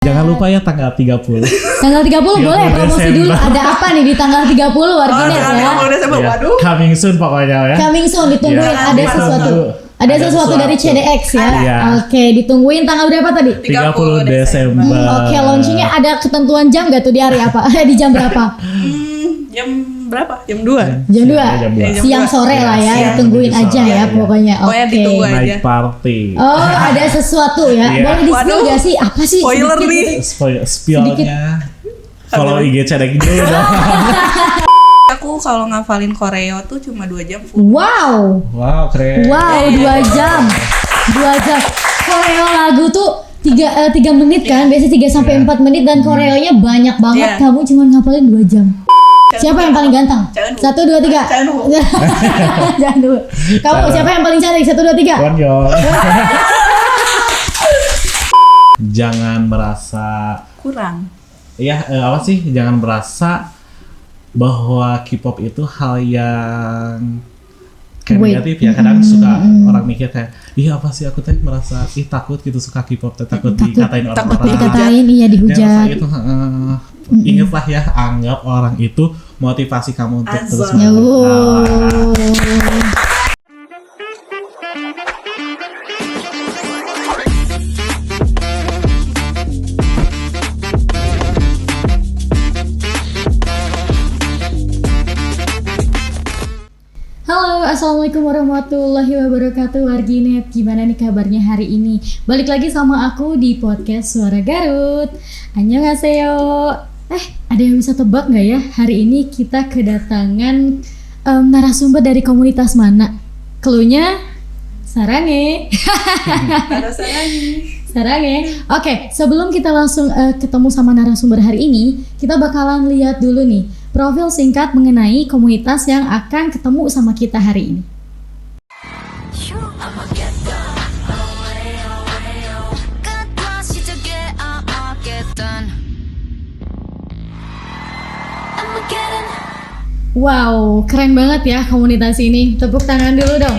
Jangan lupa ya tanggal 30. Tanggal 30 boleh promosi Desember. dulu. Ada apa nih di tanggal 30 warginet ya? 30 Desember, Ya, waduh. coming soon pokoknya ya. Coming soon, ditungguin Ya, ada ditunggu. sesuatu. Ada sesuatu dari CDX ya. Iya. Oke, ditungguin tanggal berapa tadi? 30 Desember. Oke, launchingnya ada ketentuan jam gak tuh di hari apa? Di jam berapa? Jam berapa? Jam 2. Jam 2. Jam 2. Siang sore lah ya, Siang ditungguin menuju aja sore, ya ya. pokoknya. Pokoknya Oke. ditunggu aja. Night party. Oh, ada sesuatu ya. Iya. Boleh di-spill Waduh. gak sih? Apa sih? Spoiler Sedikit nih. gitu. Spionnya. Follow IG Cedek dulu dong. Aku kalau ngafalin koreo tuh cuma 2 jam full. Wow. Wow, keren. Wow, 2 jam. 2 jam. Koreo lagu tuh 3 menit kan, biasanya 3 sampai 4 menit dan koreonya banyak banget. Iya. Kamu cuma ngapalin 2 jam. Siapa yang paling ganteng? Jangan dulu. 1 2 3. Jangan dulu. Jangan dulu. Kamu siapa yang paling cantik? 1 2 3. Konyo. Jangan merasa Kurang. apa sih? Jangan merasa bahwa K-pop itu hal yang kayak Wait. negatif ya. Kadang suka orang mikir kayak, iya apa sih aku teh merasa takut gitu suka K-pop, takut dikatain takut orang-orang. Dikatain iya Dan dihujat. itu ingatlah ya, anggap orang itu motivasi kamu untuk terus Azam. maju. Halo, assalamualaikum warahmatullahi wabarakatuh. Warginet, gimana nih kabarnya hari ini? Balik lagi sama aku di podcast Suara Garut. Annyeonghaseyo. Ada yang bisa tebak nggak ya? Hari ini kita kedatangan narasumber dari komunitas mana? Cluenya Sarange. Ada salahnya. Sarange. Oke, sebelum kita langsung ketemu sama narasumber hari ini, kita bakalan lihat dulu nih profil singkat mengenai komunitas yang akan ketemu sama kita hari ini. Wow, keren banget ya komunitas ini. Tepuk tangan dulu dong.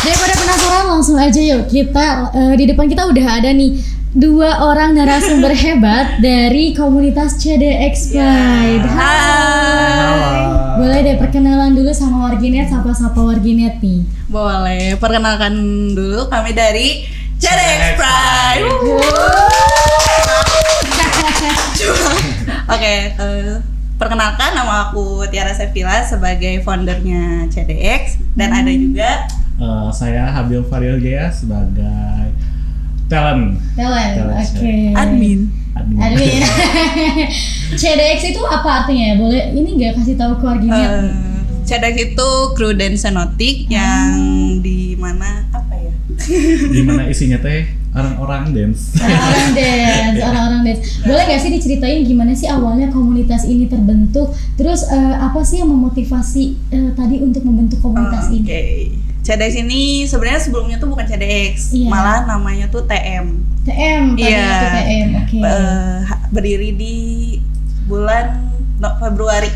Daripada penasaran, langsung aja yuk. Kita di depan kita udah ada nih 2 orang narasumber hebat dari komunitas CDX Pride. Hai. Boleh deh perkenalan dulu sama Warginet, sapa-sapa Warginet nih. Boleh, perkenalkan dulu kami dari CDX Pride. Oke, perkenalkan nama aku Tiara Sevilla sebagai foundernya CDX dan ada juga Saya Habil Faryal Jaya sebagai talent. Oke. admin. Admin. CDX itu apa artinya ya? Boleh ini nggak kasih tahu ke Warginet? CDX itu kru dance Senotik yang di mana apa ya? Dimana isinya teh orang-orang dance. Orang-orang dance. Boleh nggak sih diceritain gimana sih awalnya komunitas ini terbentuk? Terus apa sih yang memotivasi tadi untuk membentuk komunitas ini? Oke. CDX ini sebenarnya sebelumnya tuh bukan CDX, Iya. malah namanya tuh TM. TM, tadi Iya. itu TM, oke. Berdiri di bulan Februari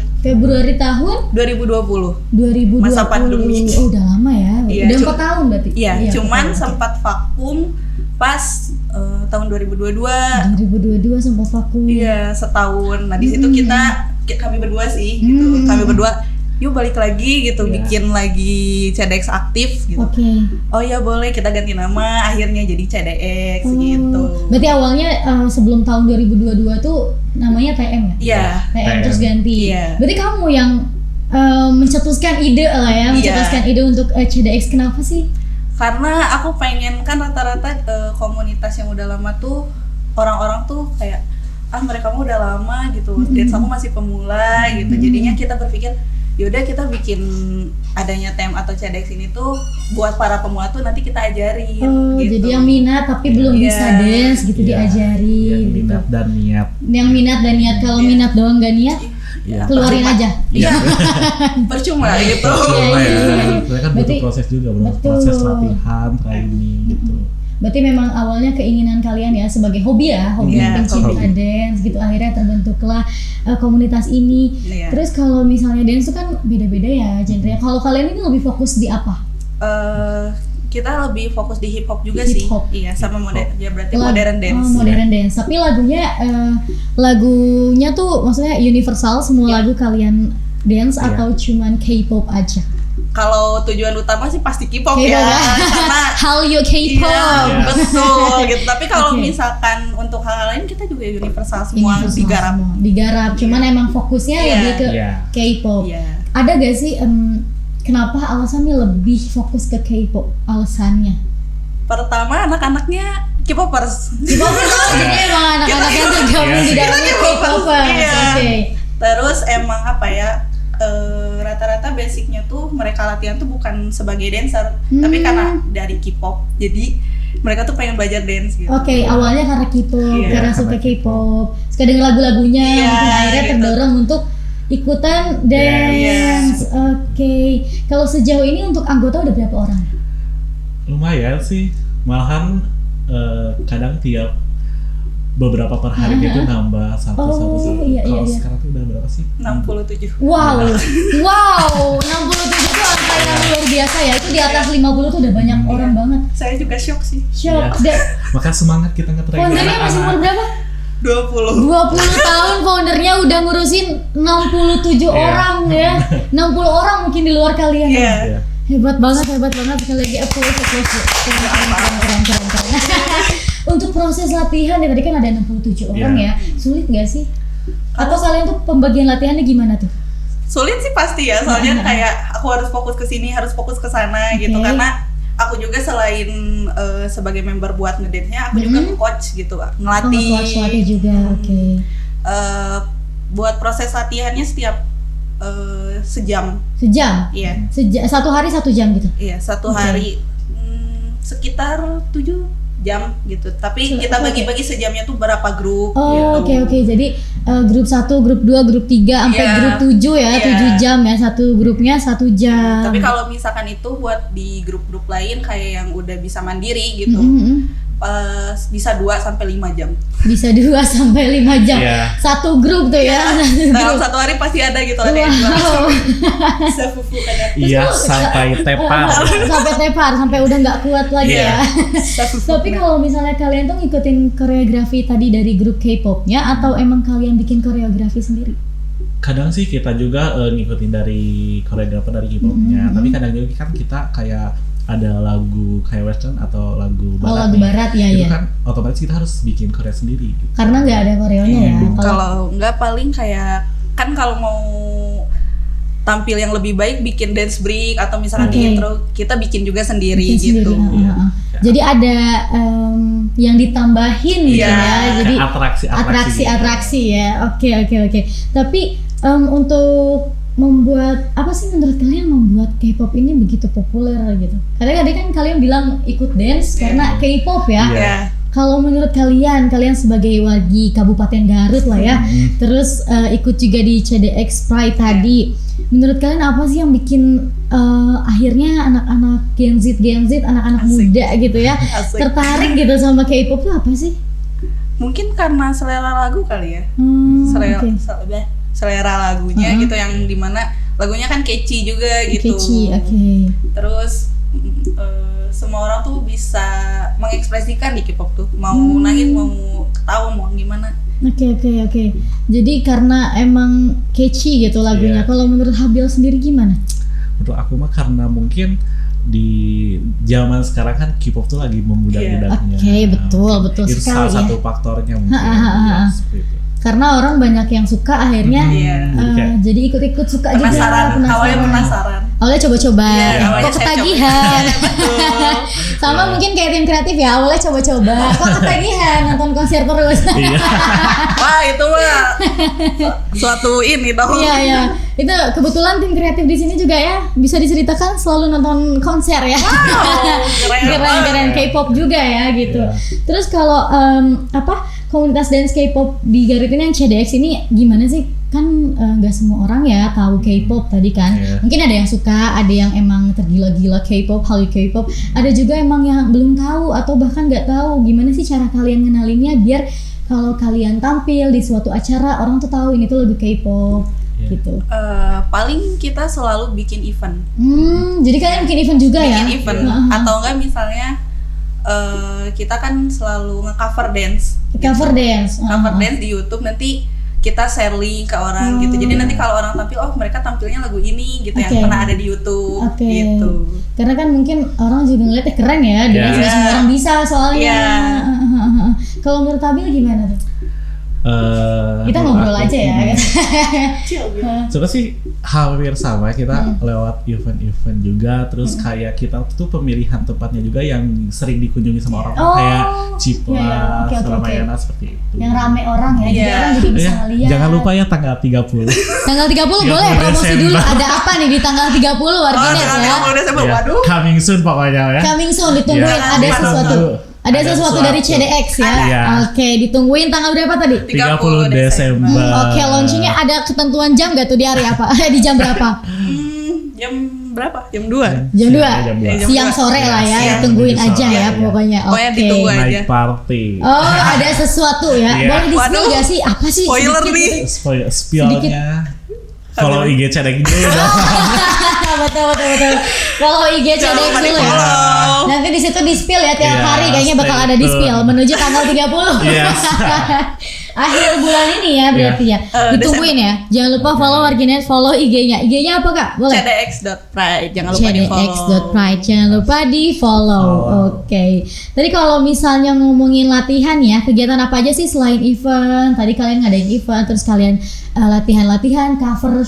tahun 2020. 2020. Masa pandemi. Oh, udah lama ya. Iya, Udah 4 tahun berarti. Iya, cuman 4 tahun. sempat vakum pas tahun 2022. 2022 sempat vakum. Iya, setahun. Nah, di situ kami berdua sih gitu. Kami berdua yuk balik lagi gitu, Iya. bikin lagi CDX aktif gitu. Oke. Oh ya boleh, kita ganti nama, akhirnya jadi CDX gitu. Berarti awalnya sebelum tahun 2022 tuh namanya TM ya? Iya. TM terus ganti. Iya. Berarti kamu yang mencetuskan ide lah ya, mencetuskan ide untuk CDX. Kenapa sih? Karena aku pengen kan rata-rata komunitas yang udah lama tuh orang-orang tuh kayak mereka mah udah lama gitu, dance aku masih pemula gitu. Jadinya kita berpikir yaudah kita bikin adanya TM atau CDX ini tuh buat para pemula tuh nanti kita ajarin Oh, gitu. jadi yang minat tapi belum Iya. bisa dance gitu Iya. diajarin. Yang minat dan niat. Yang minat dan niat. Kalau Iya. minat doang gak niat, Iya. keluarin aja. Iya. Percuma gitu. Cuma ya, Iya. itu kan butuh Berarti- proses juga bro. betul. Proses latihan, training gitu. Berarti memang awalnya keinginan kalian ya sebagai hobi ya, hobi Iya, pencinta hobi. dance gitu, akhirnya terbentuklah komunitas ini. Iya. Terus kalau misalnya dance itu kan beda-beda ya genrenya. Kalau kalian ini lebih fokus di apa? Kita lebih fokus di hip hop juga Hip hop. sih. Iya, sama modern. Ya berarti Lag- modern dance. Oh, modern dance. Tapi lagunya tuh maksudnya universal, semua lagu kalian dance Iya. atau cuman K-pop aja? Kalau tujuan utama sih pasti K-pop K-pop ya, ya. karena Hallyu K-pop. iya, betul gitu. Tapi kalau Oke. misalkan untuk hal lain kita juga universal semua Universal digarap. semua. Digarap. Cuman emang fokusnya Iya. lebih ke Iya. K-pop. Iya. Ada gak sih kenapa alasannya lebih fokus ke K-pop? Alasannya? Pertama anak-anaknya K-popers. K-popers jadi emang anak-anaknya Kita- tergabung Iya di sih. dalamnya K-popers. Iya. Oke. Terus emang apa ya? Rata-rata basicnya tuh mereka latihan tuh bukan sebagai dancer, tapi karena dari K-pop. Jadi mereka tuh pengen belajar dance gitu. Oke, awalnya karena K-pop, Iya, karena karena suka K-pop. K-pop, suka denger lagu-lagunya, Iya, mungkin akhirnya gitu. terdorong untuk ikutan dance. Oke, kalau sejauh ini untuk anggota udah berapa orang? Lumayan sih, malahan kadang tiap beberapa per hari gitu nambah satu. Iya, Kalau iya. sekarang tuh udah berapa sih? 67. Wow, 67 itu angka yang luar biasa ya. Itu di atas 50 tuh udah banyak orang banget. Saya juga shock sih. Shock. Iya. Maka semangat kita nge-training Foundernya masih umur berapa? 20. 20 tahun foundernya udah ngurusin 67 Iya. orang ya. 60 orang mungkin di luar kalian. Iya. Iya. Hebat banget sekali lagi applause. Keren. Untuk proses latihan ya tadi kan ada 67 orang Iya. ya. Sulit gak sih? Atau kalian tuh pembagian latihannya gimana tuh? Sulit sih pasti ya, soalnya kayak aku harus fokus ke sini, harus fokus ke sana gitu. Oke. Karena aku juga selain sebagai member buat ngedance-nya, aku juga coach gitu, ngelatih. Latih juga, oke. Buat proses latihannya setiap sejam. Sejam? Iya. Satu hari 1 jam gitu? Iya, satu Oke. hari sekitar 7 jam gitu. Tapi kita oke. bagi-bagi sejamnya tuh berapa grup Oh, gitu. oke. Jadi grup 1, grup 2, grup 3 sampai Iya. grup 7 ya, Iya. 7 jam ya. Satu grupnya 1 jam. Tapi kalau misalkan itu buat di grup-grup lain kayak yang udah bisa mandiri gitu, bisa 2 sampai 5 jam. Bisa 2 sampai 5 jam. Iya. Satu grup tuh ya. Satu Dalam grup. satu hari pasti ada gitu, ada yang Wow. bisa fufu ada. Iya, sampai tepar. Sampai tepar, sampai udah nggak kuat lagi Iya. ya. Tapi kalau misalnya kalian tuh ngikutin koreografi tadi dari grup K-popnya atau emang kalian bikin koreografi sendiri? Kadang sih kita juga ngikutin dari koreografer dari K-popnya, tapi kadang juga kan kita kayak ada lagu kayak western atau lagu barat. Oh, lagu nih. barat, ya, Itu ya. kan otomatis kita harus bikin koreo sendiri gitu. Karena nggak ada koreonya ya. Kalau enggak paling kayak kan kalau mau tampil yang lebih baik bikin dance break atau misalkan Oke. di intro kita bikin juga sendiri bikin gitu. sendiri, Iya. Jadi ada yang ditambahin gitu Iya. ya. Jadi Kayak atraksi ya. Oke. Tapi untuk membuat apa sih menurut kalian membuat K-pop ini begitu populer gitu? Karena tadi kan kalian bilang ikut dance karena K-pop ya. Iya. Ya. Kalau menurut kalian sebagai wargi Kabupaten Garut lah ya, terus ikut juga di CDX Pride tadi. Menurut kalian apa sih yang bikin akhirnya anak-anak Gen Z, anak-anak Asik. muda gitu ya, Asik. tertarik gitu sama K-pop tuh apa sih? Mungkin karena selera lagu kali ya. Selera Oke. selera lagunya gitu yang dimana lagunya kan catchy juga gitu. Catchy, oke. Terus semua orang tuh bisa mengekspresikan di K-pop tuh, mau nangis, mau ketawa, mau gimana. Oke. Jadi karena emang catchy gitu lagunya. Iya. Kalau menurut Habil sendiri gimana? Menurut aku mah karena mungkin di zaman sekarang kan K-pop tuh lagi membudak-budaknya. Oke, betul Itu sekali salah ya. satu faktornya mungkin. Ha. Seperti itu. Karena orang banyak yang suka akhirnya Iya. jadi ikut-ikut suka juga. Awalnya penasaran. Awalnya coba-coba, Iya, awalnya kok saya ketagihan. Betul. Sama mungkin kayak tim kreatif ya, awalnya coba-coba, kok ketagihan nonton konser terus. Iya. Wah, itu mah suatu ini tau. Iya. Itu kebetulan tim kreatif di sini juga ya bisa diceritakan selalu nonton konser ya. Keren K-pop juga ya gitu. Iya. Terus kalau komunitas dance K-pop di Garut ini yang CDX ini gimana sih? Kan nggak semua orang ya tahu K-pop tadi kan. Iya. Mungkin ada yang suka, ada yang emang tergila-gila K-pop, Hallyu K-pop. Ada juga emang yang belum tahu atau bahkan nggak tahu. Gimana sih cara kalian ngenalinnya biar kalau kalian tampil di suatu acara orang tuh tahu ini tuh lagu K-pop. Iya. gitu. Paling kita selalu bikin event. Jadi kalian bikin event juga ya? Bikin event atau enggak misalnya kita kan selalu nge-cover dance. Cover dance. Cover dance di YouTube, nanti kita share link ke orang gitu. Jadi nanti kalau orang tampil, oh mereka tampilnya lagu ini gitu yang pernah ada di YouTube gitu. Karena kan mungkin orang juga ngeliatnya keren ya, dan nggak semua orang bisa soalnya. Kalau menurut Abil gimana tuh? Kita ngobrol aja ya. Sebenarnya sih hampir sama, kita lewat event-event juga, terus kayak kita tuh pemilihan tempatnya juga yang sering dikunjungi sama orang kayak Cipa, Ramayana seperti itu. Yang rame orang ya, jadi orang jadi bisa ngeliat. Jangan lupa ya tanggal 30. Tanggal 30 boleh promosi dulu, ada apa nih di tanggal 30 Warginet ya? Waduh. Coming soon pokoknya ya. Coming soon, ditungguin ada sesuatu. Ada sesuatu dari CDX ya. Oke, ditungguin tanggal berapa tadi? 30 Desember. Oke, launchingnya ada ketentuan jam gak tuh di hari apa? Di jam berapa? Jam berapa? Jam 2. Jam 2. Siang sore lah ya, tungguin aja ya pokoknya. Pokoknya ditunggu aja. Night party. Oh, ada sesuatu ya. Boleh di-spill gak sih? Apa sih? Spoiler nih. Spill-nya. Follow IG CDX dulu dong. Betul. Follow IG CDX dulu ya. Nanti di situ di-spill ya tiap hari, kayaknya bakal ada di-spill menuju tanggal 30. Yes. Akhir bulan ini ya berarti ya. Ditungguin ya. Jangan lupa follow Warginet, follow IG-nya. IG-nya apa Kak? Boleh? CDX.pride. Jangan lupa di-follow. CDX.pride. Jangan lupa di-follow. Oke. Tadi kalau misalnya ngomongin latihan ya, kegiatan apa aja sih selain event? Tadi kalian ngadain event, terus kalian latihan-latihan, cover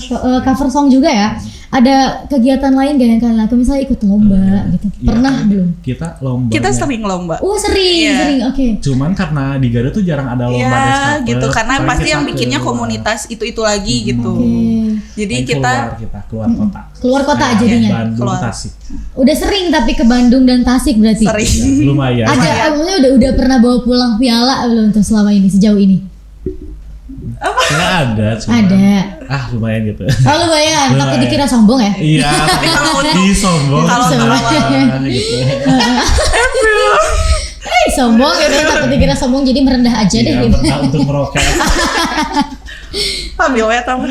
song juga ya. Ada kegiatan lain gak yang kalian lakukan? Misalnya ikut lomba gitu. Pernah belum? Kita lomba. Kita sering lomba. Sering. Oke. Cuman karena di Garut tuh jarang ada lomba dance gitu, karena paling pasti kita yang bikinnya komunitas itu lagi gitu. Jadi kita keluar kota. Keluar kota jadinya. Bandung, Tasik. Udah sering tapi ke Bandung dan Tasik berarti. Sering. Lumayan. Udah pernah bawa pulang piala belum tuh selama ini, sejauh ini? Nggak ada. Lumayan gitu. Lumayan. Takut dikira sombong ya? Iya. Kalau disombong. Gitu. Sombong gitu, takut dikira sombong jadi merendah aja deh gitu. Untuk meroket. Ambil ya tamu.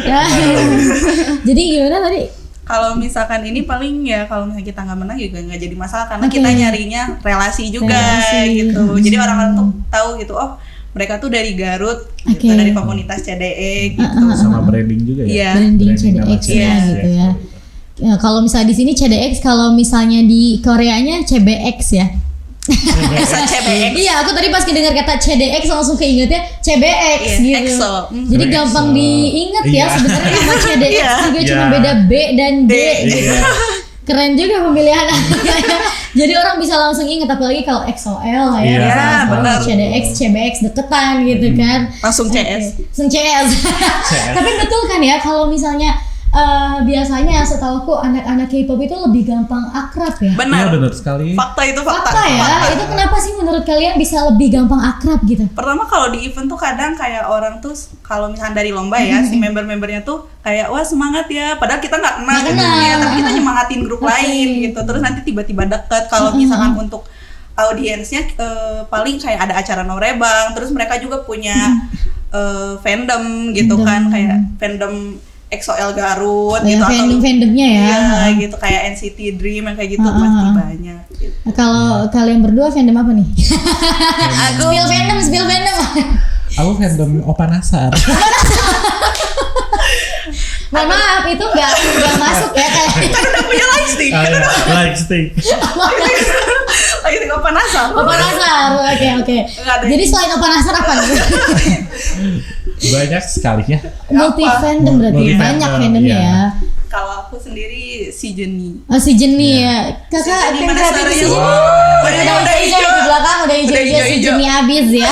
Jadi gimana tadi? Kalau misalkan ini paling ya kalau misalnya kita nggak menang juga nggak jadi masalah, karena kita nyarinya relasi juga gitu. Jadi orang-orang tuh tahu gitu, oh mereka tuh dari Garut, gitu, dari komunitas CDX gitu. Sama branding juga ya. Branding CDX ya gitu ya. Kalau misalnya di sini CDX, kalau misalnya di Koreanya CBX ya. Bisa CBX. Iya, aku tadi pas dengar kata CDX langsung keingetnya CBX gitu. EXO. Jadi gampang diinget ya sebenarnya nama CDX juga cuma beda B dan D gitu. Keren juga pemilihan namanya. Jadi orang bisa langsung inget, apalagi kalau XOL ya. Benar. CDX, CBX deketan gitu kan. Langsung CS. Langsung CS. Tapi betul kan ya kalau misalnya biasanya setahuku anak-anak K-pop itu lebih gampang akrab ya. Benar. Benar sekali. Fakta itu Fakta ya. Itu kenapa sih menurut kalian bisa lebih gampang akrab gitu? Pertama kalau di event tuh kadang kayak orang tuh kalau misalnya dari lomba ya, si member-membernya tuh kayak wah semangat ya, padahal kita nggak kenal ya, tapi kita nyemangatin grup lain gitu. Terus nanti tiba-tiba deket. Kalau misalkan untuk audiensnya paling kayak ada acara norebang, terus mereka juga punya fandom gitu kan, kayak fandom XOL Garut gitu, atau fandomnya ya. Gitu kayak NCT Dream yang kayak gitu pasti banyak gitu. Kalau kalian berdua fandom apa nih? Spill fandom. Aku fandom Opa Nasar. Mohon maaf, itu nggak masuk ya kayak. Kan udah punya lightstick. Lightstick. Lightstick Opa Nasar. Oke. Jadi selain Opa Nasar apa nih? Banyak sekali ya. Multi fandom berarti banyak fandomnya ya. Kalau aku sendiri si Jennie. Si Jennie ya. Kakak si tim kreatif si Jennie. Udah hijau di belakang, udah hijau si Jennie abis ya.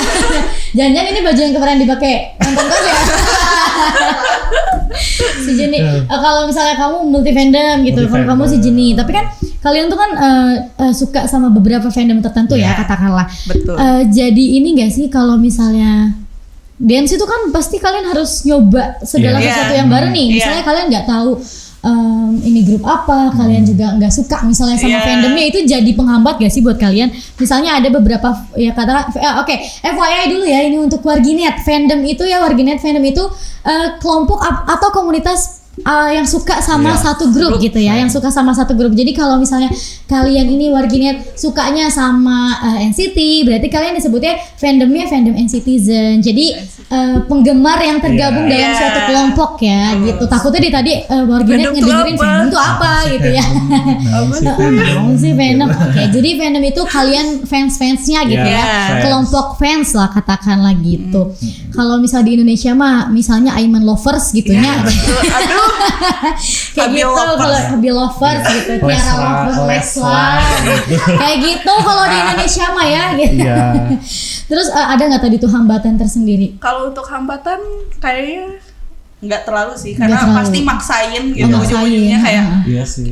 Jangan-jangan ini baju yang kemarin dipakai nonton kan ya. Si Jennie. Kalau misalnya kamu multi fandom gitu, kalau kamu si Jennie. Tapi kan kalian tuh kan suka sama beberapa fandom tertentu ya katakanlah. Betul. Jadi ini nggak sih kalau misalnya dance itu kan pasti kalian harus nyoba segala sesuatu yang baru nih. Misalnya kalian nggak tahu ini grup apa, kalian juga nggak suka misalnya sama fandomnya, itu jadi penghambat gak sih buat kalian? Misalnya ada beberapa ya kata oke, FYI dulu ya, ini untuk Warginet fandom itu ya, Warginet fandom itu kelompok atau komunitas yang suka sama satu grup gitu ya, yang suka sama satu grup. Jadi kalau misalnya kalian ini Warginet sukanya sama NCT, berarti kalian disebutnya fandomnya fandom NCTzen. Jadi penggemar yang tergabung dalam suatu kelompok ya, gitu. Takutnya tadi Warginet ngedengerin fandom itu apa gitu ya. Apa sih fandom? Oke, jadi fandom itu kalian fans-fansnya gitu ya, kelompok fans lah katakanlah gitu. Kalau misal di Indonesia mah, misalnya Aiman Lovers gitunya. Aduh. Kayak gitu kalau Habil Lovers gitu, Tiara Lovers, Leslar kayak gitu kalau di Indonesia mah ya gitu. Terus ada nggak tadi tuh hambatan tersendiri? Kalau untuk hambatan kayaknya nggak terlalu sih, karena pasti maksain gitu, ujung-ujungnya kayak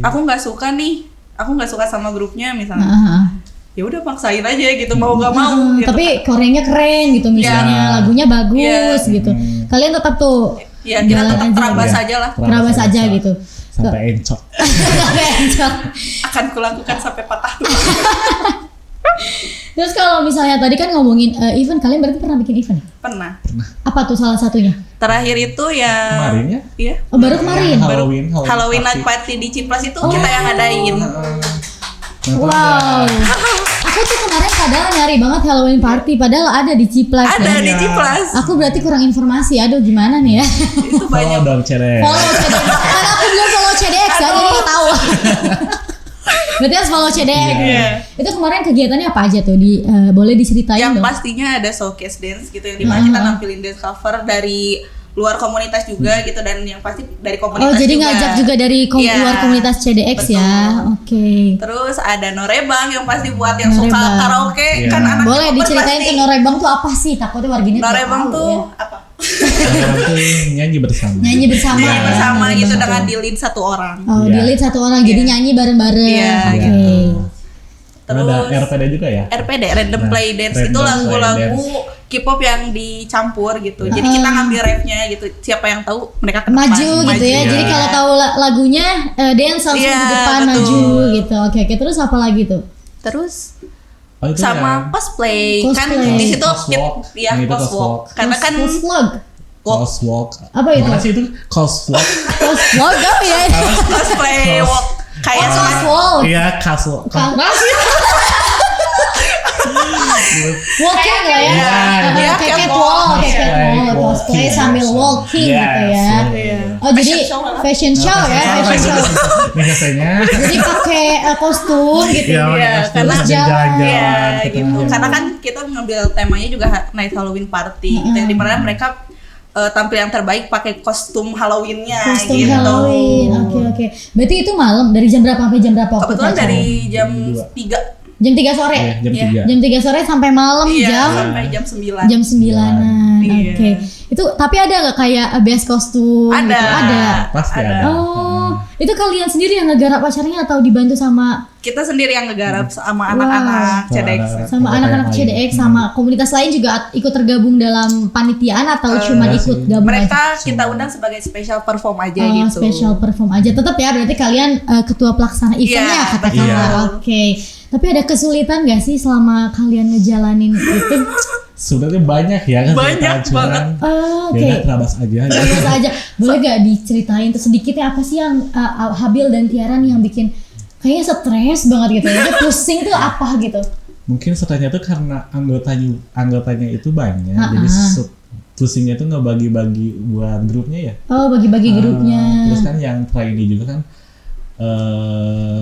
aku nggak suka nih, aku nggak suka sama grupnya misalnya. Ya udah paksain aja gitu, mau nggak mau gitu. Tapi Koreanya keren gitu misalnya, lagunya bagus gitu, kalian tetap tuh ya kita tetap terabas aja lah, terabas aja gitu sampai encok. Sampai encok akan kulakukan sampai patah tuh. Terus kalau misalnya tadi kan ngomongin event, kalian berarti pernah bikin event ya? Pernah. Apa tuh salah satunya? Terakhir itu ya kemarin ya? Iya. Oh, baru kemarin. Halloween night party di Ciplas itu kita yang ngadain. Wow. Aku tuh kemarin padahal nyari banget Halloween party, padahal ada di Ciplas. Ada di Ciplas. Aku berarti kurang informasi. Aduh gimana nih ya? Itu banyak. Follow dong CDX. Follow CDX. Karena aku belum follow CDX ya, jadi nggak tahu. Berarti harus follow CDX. Itu kemarin kegiatannya apa aja tuh? Boleh diceritain yang dong? Yang pastinya ada showcase dance gitu, yang dimana kita nampilin dance cover dari luar komunitas juga gitu, dan yang pasti dari komunitas jadi juga. Ngajak juga dari luar komunitas CDX. Betul. Ya. Oke. Terus ada Norebang yang pasti buat yang suka karaoke kan anak. Boleh diceritain ke Norebang tuh apa sih? Takutnya Warginet Norebang tuh apa? Nyanyi bersama. Nyanyi bersama gitu dengan di lead satu orang. Oh, di lead satu orang, jadi nyanyi bareng-bareng. Oke. Terus ada RPD juga ya? RPD, Random Play Dance, itu lagu-lagu K-pop yang dicampur gitu. Jadi kita ngambil refnya gitu. Siapa yang tahu mereka maju gitu ya. Jadi kalau tahu lagunya dance langsung di depan maju gitu. Oke, terus apa lagi tuh? Terus sama cosplay. Kan di situ ya coswalk. Karena kan coswalk. Apa itu? Mana sih itu? Coswalk. Coswalk apa ya? Cosplay walk. Kayak coswalk. Iya, coswalk. Walking lah ya. Kayak catwalk, cosplay sambil walking gitu ya. Oh, jadi fashion show ya, fashion show. Biasanya. Jadi pakai kostum gitu ya. Karena jalan-jalan gitu. Karena kan kita ngambil temanya juga Night Halloween Party gitu, yang dimana mereka tampil yang terbaik pakai kostum Halloween-nya kostum gitu. Halloween. Oke. Berarti itu malam dari jam berapa sampai jam berapa? Kebetulan dari jam 3. Jam 3 sore? Iya, jam 3 sore sampai malam sampai jam 9. Jam 9-an. Oke. Itu tapi ada nggak kayak best kostum? Ada. Gitu? Ada. Pasti ada. Oh, itu kalian sendiri yang ngegarap acaranya atau dibantu sama? Kita sendiri yang ngegarap sama anak-anak CDX. Sama anak-anak CDX, sama komunitas lain juga ikut tergabung dalam panitiaan atau cuma ikut gabung mereka aja? Kita undang sebagai special perform aja gitu. Special perform aja. Tetap ya, berarti kalian ketua pelaksana eventnya katakanlah. Oke. Tapi ada kesulitan gak sih selama kalian ngejalanin itu? Sebenarnya banyak ya kan. Banyak banget. Oke. Terabas aja. Terabas aja. Boleh gak diceritain tuh sedikitnya apa sih yang Habil dan Tiara nih yang bikin kayaknya stres banget gitu ya? Pusing tuh apa gitu? Mungkin stresnya tuh karena anggotanya itu banyak. Jadi pusingnya tuh ngebagi-bagi buat grupnya ya. Oh, bagi-bagi grupnya. Terus kan yang trainee juga kan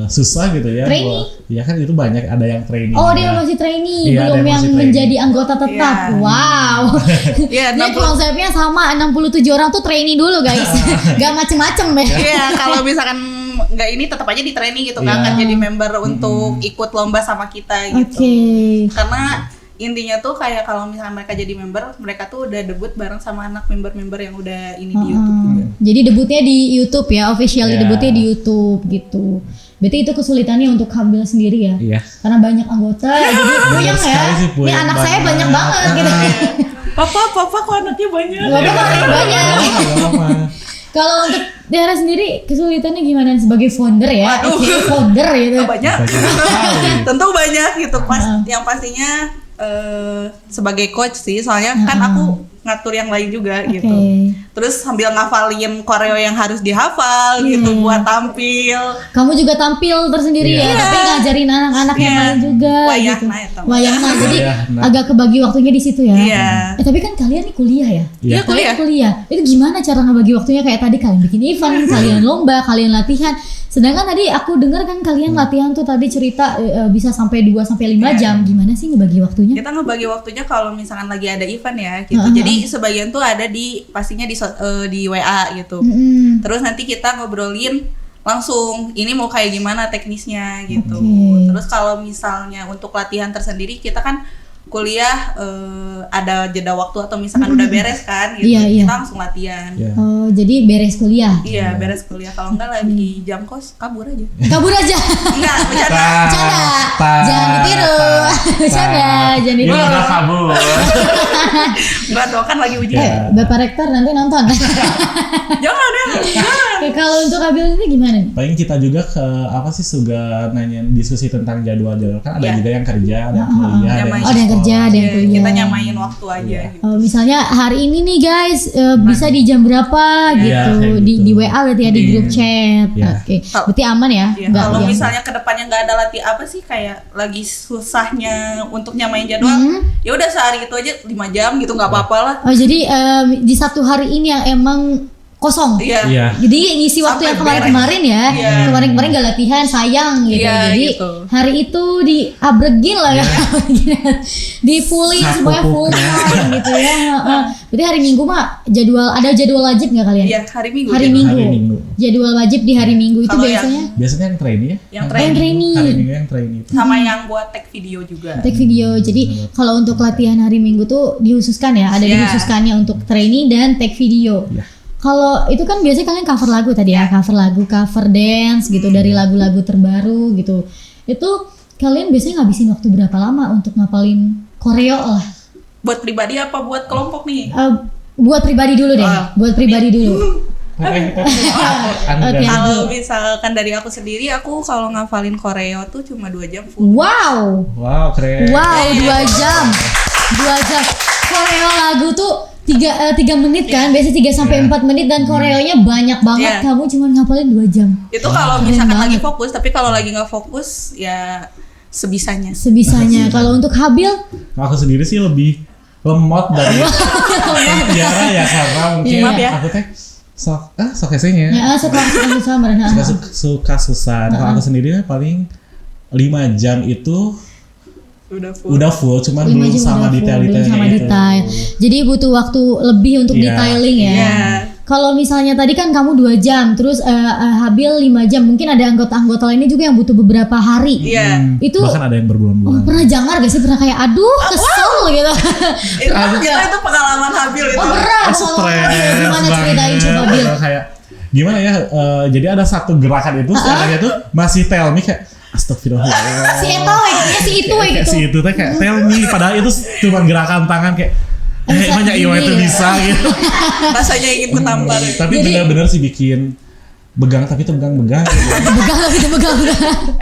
susah gitu ya. Trainee? Ya kan itu banyak, ada yang trainee. Oh, dia masih trainee, iya, belum yang menjadi anggota tetap. Wow. Ini konsepnya sama, 67 orang tuh trainee dulu guys. Gak macem-macem ya. Iya, kalau misalkan nggak ini tetap aja di training gitu kan, kan jadi member untuk ikut lomba sama kita gitu. Karena intinya tuh kayak kalau misalnya mereka jadi member, mereka tuh udah debut bareng sama anak member-member yang udah ini di YouTube juga. Jadi debutnya di YouTube ya, officially debutnya di YouTube gitu. Berarti itu kesulitannya untuk Habil sendiri ya? Iya. Karena banyak anggota, jadi puyeng ya. Ini anak saya banyak banget gitu. Papa kok anaknya banyak? Papa kok anaknya banyak. Kalau untuk Tiara sendiri kesulitannya gimana sebagai founder ya? Waduh. Founder gitu. Banyak. Banyak. Tentu banyak gitu. Yang pastinya sebagai coach sih, soalnya kan aku ngatur yang lain juga gitu. Terus sambil ngafalin koreo yang harus dihafal gitu buat tampil. Kamu juga tampil tersendiri ya, tapi ngajarin anak-anak yang lain juga gitu. Wayangna, jadi agak kebagi waktunya di situ ya. Tapi kan kalian nih kuliah ya? Iya, kuliah. Itu gimana cara ngebagi waktunya? Kayak tadi kalian bikin event, kalian lomba, kalian latihan. Sedangkan tadi aku dengar kan kalian latihan tuh tadi cerita bisa sampai 2-5 jam. Gimana sih ngebagi waktunya? Kita ngebagi waktunya kalau misalkan lagi ada event ya gitu. Jadi sebagian tuh ada pastinya di WA gitu. Terus nanti kita ngobrolin langsung ini mau kayak gimana teknisnya gitu. Terus kalau misalnya untuk latihan tersendiri kita kan kuliah ada jeda waktu atau misalkan udah beres kan gitu. Kita langsung latihan. Oh, jadi beres kuliah. Iya, beres kuliah. Kalau enggak lagi jam kos kabur aja. Enggak, bercanda. Jangan ditiru. Jangan ditiru. Udah kabur. Enggak dong, kan lagi ujian. Bapak Rektor nanti nonton. Jangan ya. Kalau untuk Abil ini gimana? Paling kita juga suka nanya diskusi tentang jadwal-jadwal, kan ada juga yang kerja, ada yang kuliah, ada yang kerja, ada yang kuliah. Kita nyamain waktu aja gitu. Misalnya hari ini nih guys, bisa di jam berapa gitu. Di WA berarti ya, di grup chat. Oke. Berarti aman ya? Kalau misalnya kedepannya nggak ada latihan apa sih, kayak lagi susahnya untuk nyamain jadwal, ya udah sehari itu aja 5 jam gitu, nggak apa-apa lah. Oh, jadi di satu hari ini yang emang kosong. Iya. Jadi ngisi waktu yang kemarin-kemarin ya. Kemarin-kemarin gak latihan, sayang gitu. Jadi hari itu diabregin lah ya. Di fulling semuanya full time gitu ya. Berarti hari Minggu mah ada jadwal wajib nggak kalian? Iya, hari Minggu. Hari Minggu. Jadwal wajib di hari Minggu itu biasanya? Biasanya yang trainee ya. Yang trainee. Hari Minggu yang trainee. Sama yang buat tag video juga. Tag video. Jadi kalau untuk latihan hari Minggu tuh dihususkan ya, ada dihususkannya untuk trainee dan tag video. Kalau itu kan biasanya kalian cover lagu tadi ya, cover lagu, cover dance gitu dari lagu-lagu terbaru gitu. Itu kalian biasanya ngabisin waktu berapa lama untuk ngapalin koreo lah? Buat pribadi apa buat kelompok nih? Buat pribadi dulu deh, buat pribadi dulu. Kalau misalkan dari aku sendiri, aku kalau ngafalin koreo tuh cuma 2 jam full. Wow, keren. Wow, 2 jam. Koreo lagu tuh 3 menit kan, biasanya 3-4 menit dan koreonya banyak banget. Kamu cuma ngapalin 2 jam. Itu kalau misalkan lagi fokus, tapi kalau lagi nggak fokus ya sebisanya. Kalau untuk Habil, aku sendiri sih lebih lemot dari Tiara ya, karena mungkin aku teh sok esenya. Suka susah. Kalau aku sendiri paling 5 jam itu udah full, cuman belum sama detail-detailnya itu. Jadi butuh waktu lebih untuk detailing ya. Kalau misalnya tadi kan kamu 2 jam, terus Habil 5 jam, mungkin ada anggota-anggota lainnya juga yang butuh beberapa hari. Itu bahkan ada yang berbulan-bulan. Pernah jangar gak sih? Pernah kayak aduh kesel gitu. Itu pengalaman Habil itu. Berat. Gimana ceritain coba Bil? Kayak gimana ya? Jadi ada satu gerakan itu, sebenarnya tuh masih tell me kayak astagfirullah. Si itu teh kayak tell me, padahal itu cuma gerakan tangan kayak banyak itu bisa gitu. Rasanya ingin ketampar. Tapi benar-benar sih bikin begang tapi itu begang. Begang.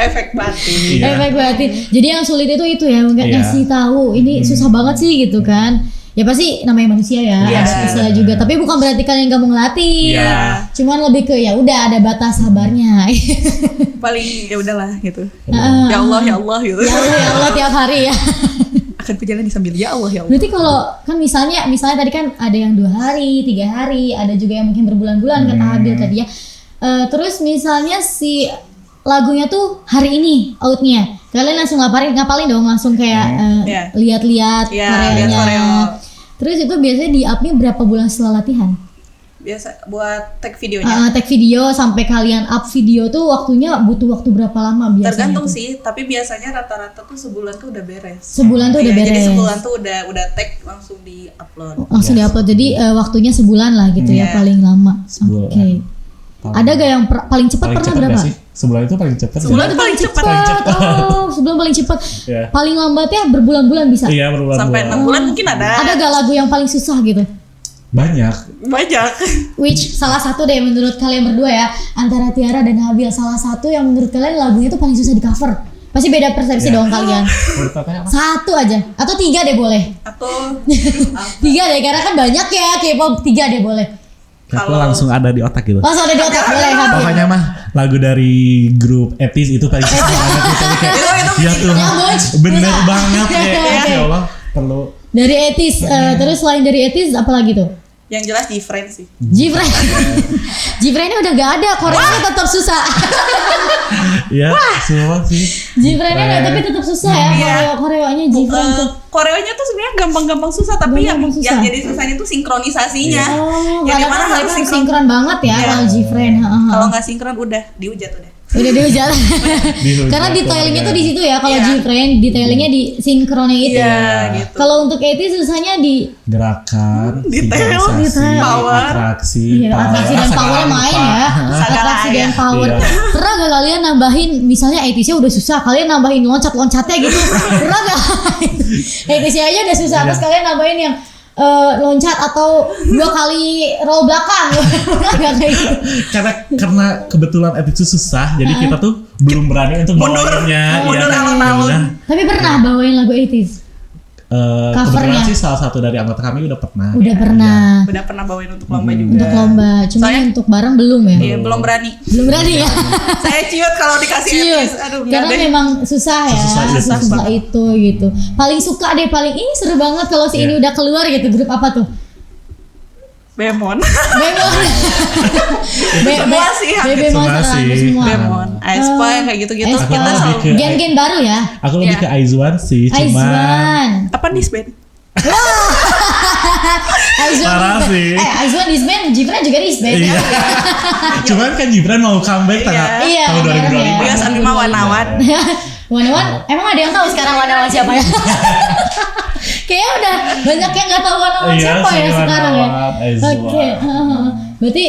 Efek batin. Efek batin. Jadi yang sulit itu ya, mungkin ngasih tahu ini susah banget sih gitu kan. Ya pasti namanya manusia ya, ada kesalahan juga. Tapi bukan berarti kalian nggak mau ngelatih. Cuman lebih ke ya udah ada batas sabarnya. Paling ya udahlah gitu. Ya Allah gitu. Ya Allah tiap hari ya. Akan berjalan sambil ya Allah. Berarti kalau kan misalnya tadi kan ada yang 2 hari, 3 hari, ada juga yang mungkin berbulan-bulan kata Habil tadi ya. Terus misalnya si lagunya tuh hari ini outnya, kalian langsung ngapalin dong, langsung kayak lihat-lihat koreonya. Terus itu biasanya di upnya berapa bulan setelah latihan? Biasa buat tag videonya. Tag video sampai kalian up video tuh waktunya butuh waktu berapa lama biasanya? Tergantung sih, tapi biasanya rata-rata tuh sebulan tuh udah beres. Jadi sebulan tuh udah tag langsung di-upload. Jadi waktunya sebulan lah gitu ya paling lama. Oke. Ada gak yang paling cepat pernah berapa? Sih? Sebulan itu paling cepat. Sebulan itu paling cepat. Sebulan paling cepat. Paling lambatnya berbulan-bulan bisa. Iya, berbulan-bulan. Sampai 6 bulan mungkin ada. Ada gak lagu yang paling susah gitu? Banyak. Which salah satu deh menurut kalian berdua ya, antara Tiara dan Habil, salah satu yang menurut kalian lagunya tuh paling susah di cover. Pasti beda persepsi dong kalian. Satu aja atau 3 deh boleh. Atau 3 deh karena kan banyak ya K-pop, 3 deh boleh. Aku langsung ada di otak gitu. Langsung ada di otak boleh Habil. Pokoknya mah lagu dari grup Etis itu paling susah banget itu kayak. Ya Tuhan, bener banget ya Allah perlu. Dari Etis, terus selain dari Etis apa lagi tuh? yang jelas different sih. Gfriend. Gfriend udah gak ada, Koreanya tetap susah. Iya, semua sih. Gfriend-nya ada tapi tetap susah ya. Koreanya Gfriend tuh. Koreanya tuh sebenarnya gampang-gampang susah, tapi yang jadi susahnya tuh sinkronisasinya. Oh, yang dimana harus sinkron banget ya kalau Gfriend. Kalau nggak sinkron udah dihujat udah. Udah dihujat. Karena detailingnya tuh di situ ya. Kalau Gfriend detailingnya di sinkronnya itu. Gitu. Kalau untuk ET susahnya di gerakan, detail, power, atraksi, atraksi dan power main ya. Atraksi dan power. Pernah gak kalian nambahin misalnya ET-nya udah susah, kalian nambahin loncat-loncatnya gitu? Pernah gak? ET-nya aja udah susah, terus kalian nambahin yang loncat atau 2 kali roll belakang. Gak kayak gitu. Karena kebetulan itu susah, jadi kita tuh belum berani untuk bawainnya. Tapi pernah bawain lagu 80s? Kebetulan sih salah satu dari anggota kami udah pernah. Udah pernah bawain untuk lomba juga. Untuk lomba, cuma untuk bareng belum ya? Iya, belum berani ya. Saya ciut kalau dikasih ciut. Karena memang susah ya, susah itu gitu. Paling suka deh, ini seru banget kalau si ini udah keluar gitu. Grup apa tuh? Bemon. Semua sih, semua. Bemon, Aespa yang kayak gitu-gitu. Kita selalu gen-gen baru ya. Aku lebih ke Aizwan sih, Aizwan. Apa disband? Aizwan disband, Gfriend juga disband. Iya. Cuman kan Gfriend mau comeback tahun 2025. Iya, sambil mau Wanawan. Wanawan, emang ada yang tahu sekarang Wanawan siapa ya? Kayaknya udah banyak yang nggak tahu Wanawan siapa ya sekarang ya. Oke, berarti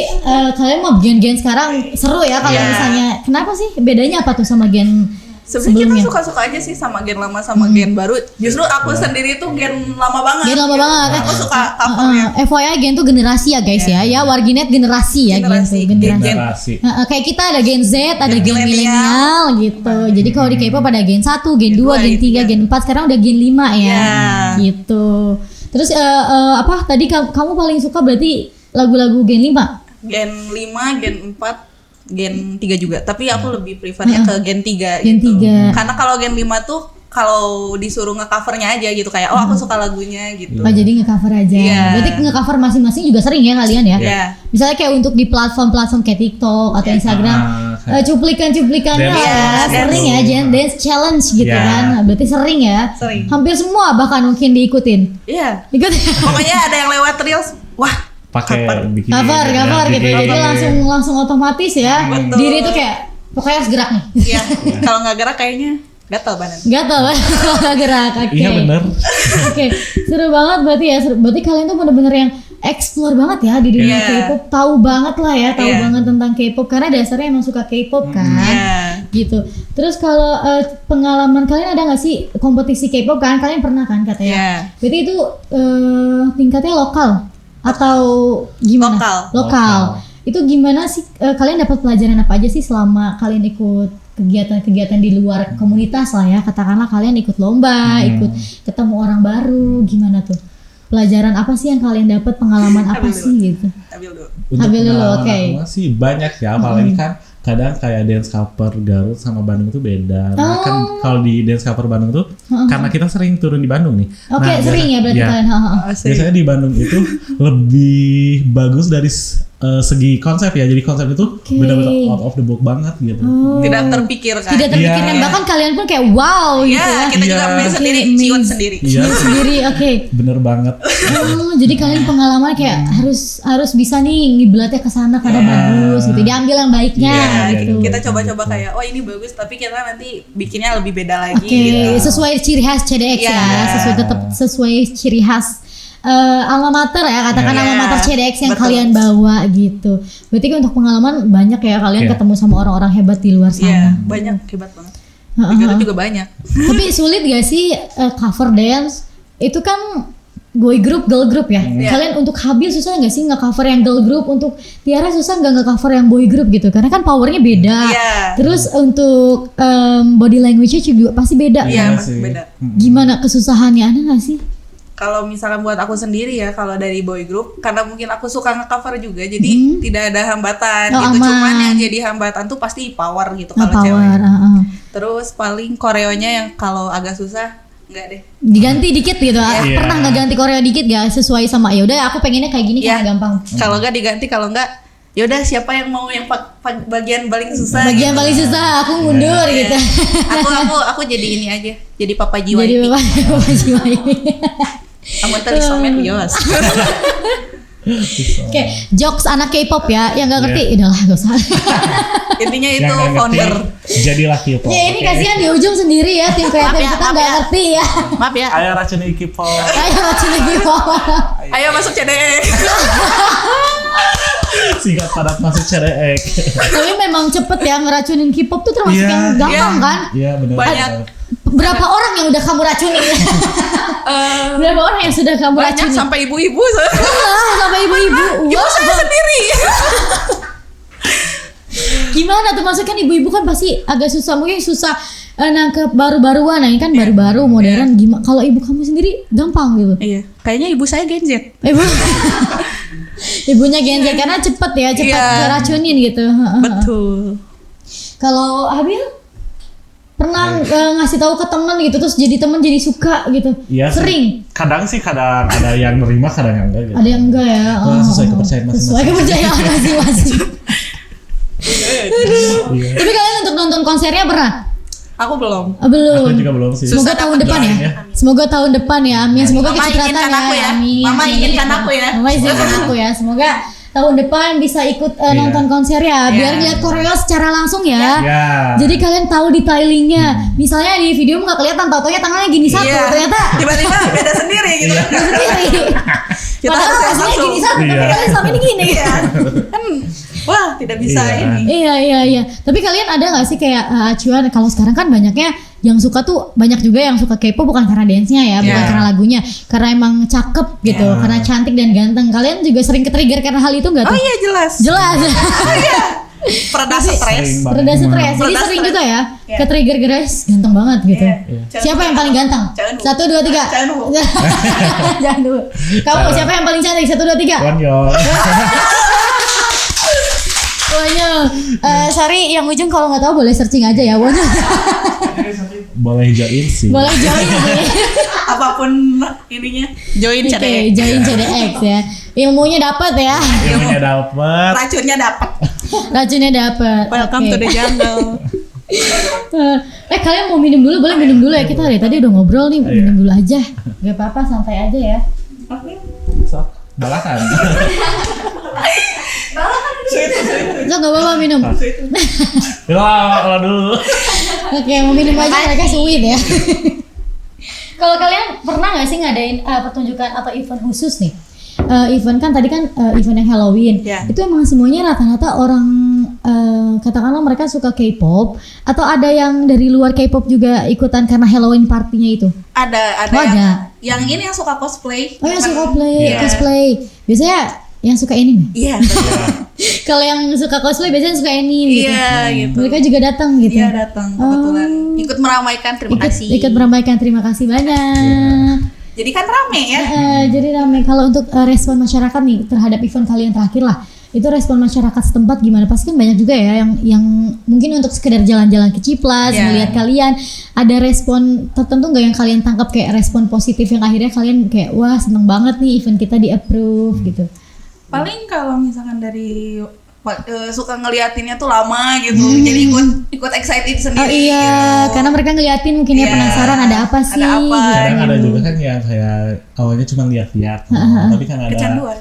kalian mau gen-gen sekarang seru ya kalau misalnya. Kenapa sih bedanya apa tuh sama gen? Sebenarnya kita suka-suka aja sih sama gen lama sama gen baru. Justru aku sendiri tuh gen lama banget. Gen lama banget. Aku suka covernya. FYI gen tuh generasi ya guys ya. Ya Warginet generasi ya generasi. Kayak kita ada gen Z, ada gen milenial gitu. Jadi kalau di K-pop ada gen 1, gen 2, gen 3, gen 4, sekarang udah gen 5 ya. Gitu. Terus apa tadi kamu paling suka berarti lagu-lagu gen 5? Gen 5, gen 4, Gen 3 juga, tapi aku lebih prefernya ke Gen 3 Gen gitu. 3. Karena kalau Gen 5 tuh kalau disuruh nge-covernya aja gitu, kayak aku suka lagunya gitu. Oh jadi nge-cover aja. Berarti nge-cover masing-masing juga sering ya kalian ya? Misalnya kayak untuk di platform-platform kayak TikTok atau Instagram, cuplikan-cuplikannya sering ya, dance challenge gitu kan. Berarti sering ya? Sering. Hampir semua bahkan mungkin diikutin. Iya. Pokoknya ada yang lewat reels, wah pakai cover gitu. Jadi langsung otomatis ya. Betul. Diri tuh kayak pokoknya harus gerak nih. Iya. Kalau nggak gerak kayaknya gatal badan. Gatal kalau nggak gerak. Oke. Iya benar. Oke. Seru banget berarti ya. Berarti kalian tuh bener-bener yang explore banget ya di dunia K-pop. Tahu banget lah ya. Tahu banget tentang K-pop karena dasarnya emang suka K-pop kan. Gitu. Terus kalau pengalaman kalian ada nggak sih kompetisi K-pop kan? Kalian pernah kan katanya? Berarti itu tingkatnya lokal atau gimana? Lokal. Itu gimana sih kalian dapat pelajaran apa aja sih selama kalian ikut kegiatan-kegiatan di luar komunitas lah ya? Katakanlah kalian ikut lomba, ikut ketemu orang baru, gimana tuh? Pelajaran apa sih yang kalian dapat, pengalaman apa sih gitu? Habil dulu, oke. Sih banyak ya, apalagi kan kadang kayak dance cover Garut sama Bandung itu beda. Nah, kan kalau di dance cover Bandung tuh karena kita sering turun di Bandung nih. Oke, sering ya berarti kalian. Biasanya di Bandung itu lebih bagus dari segi konsep ya. Jadi konsep itu benar-benar out of the box banget gitu. Tidak terpikirkan. Tidak terpikirkan bahkan kalian pun kayak wow gitu ya. Kita juga punya sendiri, ciut sendiri. Iya sendiri, oke. Bener banget. Jadi kalian pengalaman kayak harus bisa nih ngiblatnya ke sana karena bagus gitu. Diambil yang baiknya gitu. Kita coba-coba kayak ini bagus tapi kita nanti bikinnya lebih beda lagi gitu. Sesuai ciri khas CDX ya. Sesuai ciri khas alma mater ya, katakan alma mater CDX yang kalian bawa gitu. Berarti kan untuk pengalaman banyak ya kalian ketemu sama orang-orang hebat di luar sana. Iya, banyak, hebat banget. Di Garut juga banyak. Tapi sulit gak sih cover dance? Itu kan boy group, girl group ya. Iya. Kalian untuk Habil susah nggak sih nge-cover yang girl group? Untuk Tiara susah nggak nge-cover yang boy group gitu? Karena kan powernya beda. Iya. Terus untuk body language-nya juga pasti beda. Iya, kan? pasti beda. Gimana kesusahannya? Ada nggak sih? Kalau misalkan buat aku sendiri ya, kalau dari boy group, karena mungkin aku suka nge-cover juga, jadi tidak ada hambatan gitu. Aman. Cuman yang jadi hambatan tuh pasti power gitu kalau Power. cewek. Terus paling koreonya yang kalau agak susah, enggak deh. Diganti dikit gitu. Iya. Pernah nggak ganti koreo dikit gak sesuai sama ya udah aku pengennya kayak gini Iya. karena gampang. Kalau enggak diganti, kalau enggak yaudah siapa yang mau yang bagian paling susah. Bagian gitu. paling susah aku mundur Iya. gitu. Aku jadi ini aja, jadi papa jiwa. Jadi bapak jiwa ini. Kamu tadi somet bios. Oke, jokes anak K-pop ya, yang nggak ngerti, Iya. udahlah gak usah. Intinya Yang itu nggak ngerti, founder. jadilah K-pop. Ya ini Oke. kasihan di ujung sendiri ya, tim kreatif Maaf ya, kita maaf nggak ya. ngerti ya. Maaf ya. Ayo racuni K-pop. Ayo macam K-pop. Ayo masuk CDE. Singkat padat masuk CDX. Tapi memang cepet ya ngeracunin K-pop tuh termasuk Iya. yang gampang Iya. kan? Iya benar. Banyak. Berapa orang yang udah kamu racunin? Berapa orang yang sudah kamu Banyak racunin? sampai ibu-ibu. Sampai ibu-ibu. Ibu Wah, saya sendiri. gimana tuh maksudnya kan ibu-ibu kan pasti agak susah, mungkin susah nangkep baru-baruan, nah ini kan baru-baru modern. Gimana kalau ibu kamu sendiri gampang gitu? Iya, kayaknya ibu saya Gen Z. Ibu ibunya Gen Z karena cepet ya, cepet Iya. keracunin gitu. Betul. Kalau Habil pernah ngasih tahu ke temen gitu terus jadi temen jadi suka gitu? Iya sih. Sering. Kadang ada yang nerima, kadang yang enggak gitu. Ada yang enggak ya? Itu sesuai kepercayaan masing-masing. Sesuai kepercayaan masing-masing. Iya. Tapi kalian untuk nonton konsernya pernah? Aku belum. Belum. Aku juga belum sih. Semoga Susah tahun dapat depan ya. doanya. Semoga tahun depan ya. Amin. Semoga Mama kecipratan izinkan aku ya. Amin. Mama Amin. izinkan aku ya. Mama izinkan aku ya. Semoga tahun depan bisa ikut nonton konser ya. Biar Iya. lihat koreo secara langsung ya. Ya. Jadi kalian tahu detailingnya. Misalnya di video nggak kelihatan, tau-taunya tangannya gini satu, Iya. ternyata Tiba-tiba beda sendiri gitu. Iya. sendiri. Kita Padahal harus aslinya langsung. gini satu, tapi Iya. kalian selama ini gini. Iya. Kan wah, tidak bisa Iya. ini. Iya. Tapi kalian ada nggak sih kayak acuan? Kalau sekarang kan banyaknya yang suka tuh banyak juga yang suka K-pop bukan karena dance-nya ya, bukan Iya. karena lagunya, karena emang cakep gitu, Iya. karena cantik dan ganteng. Kalian juga sering ke-trigger karena hal itu nggak Oh tuh? iya jelas. Jelas. Pereda stres. Sering banget. Reda stres. Jadi Reda sering stres. juga ya Iya. ke-trigger guys, ganteng banget gitu. Iya. Siapa yang paling ganteng? Jangan dulu. 1, 2, 3. Jangan dulu. Jangan dulu. Kamu siapa yang paling cantik? 1, 2, 3. Wonyo. Wonyo. Sorry, yang ujung kalau nggak tahu boleh searching aja ya, Wonyo. Boleh join sih. Boleh join nih. Apapun ininya. Join Oke, CDE. join CDX ya. Ilmunya dapat ya. Ilmunya dapet. Racunnya dapat. Racunnya dapat. Welcome to the jungle. Kalian mau minum dulu? Boleh minum dulu ya. Kita dari tadi udah ngobrol nih, minum dulu aja. Gak apa-apa, santai aja ya. Sok. Balakan. So, gak apa-apa minum. Lo dulu. Oke, mau minum aja, mereka sweet ya. Kalau kalian pernah gak sih ngadain pertunjukan atau event khusus nih? Event kan tadi kan event yang Halloween. Ya. Itu emang semuanya rata-rata orang katakanlah mereka suka K-pop atau ada yang dari luar K-pop juga ikutan karena Halloween partinya itu? Ada Oh, ada. yang ini yang suka cosplay. Oh, yang suka Iya. cosplay. Biasanya yang suka anime. Iya. Kalau yang suka cosplay biasanya suka anime gitu. Iya gitu. Mereka juga datang gitu. Iya datang kebetulan. Ikut meramaikan, terima kasih. Ikut meramaikan, terima kasih banyak. Jadi kan rame ya. Jadi ramai. Kalau untuk respon masyarakat nih terhadap event kalian terakhir lah, itu respon masyarakat setempat gimana? Pasti kan banyak juga ya yang mungkin untuk sekedar jalan-jalan ke Ciplas, Iya. melihat kalian, ada respon tertentu nggak yang kalian tangkap kayak respon positif yang akhirnya kalian kayak wah seneng banget nih event kita di approve gitu. Paling kalau misalkan dari suka ngeliatinnya tuh lama gitu. Jadi ikut excited sendiri. Oh iya, gitu. karena mereka ngeliatin mungkin ya Iya. penasaran ada apa sih. Ada apa? gitu. Kadang ada juga kan yang kayak awalnya cuma lihat-lihat, tapi kan ada Kecanduan.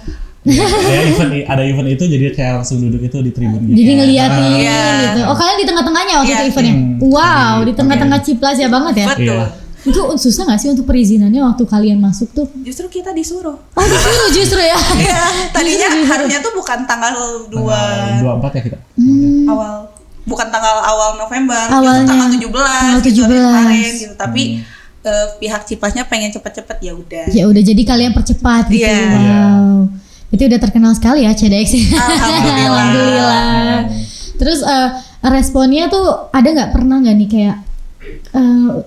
ada event itu jadi kayak langsung duduk itu di tribun gitu. Jadi ngeliatin Iya. gitu. Oh kalian di tengah-tengahnya waktu Iya. itu eventnya? Wow, di tengah-tengah Ciplas ya banget ya. Betul. Iya. Itu susah gak sih untuk perizinannya waktu kalian masuk tuh? Justru kita disuruh. Oh disuruh justru ya? Iya, tadinya harusnya tuh bukan tanggal 2 24 ya kita. awal, bukan tanggal awal November, Awalnya. itu tanggal 17 Tanggal gitu 17. kemarin gitu. Tapi pihak Cipasnya pengen cepet-cepet ya udah. Ya udah, jadi kalian percepat gitu. Iya. Wow. Itu udah terkenal sekali ya CDX. Alhamdulillah. Alhamdulillah. Terus responnya tuh ada nggak, pernah nggak nih kayak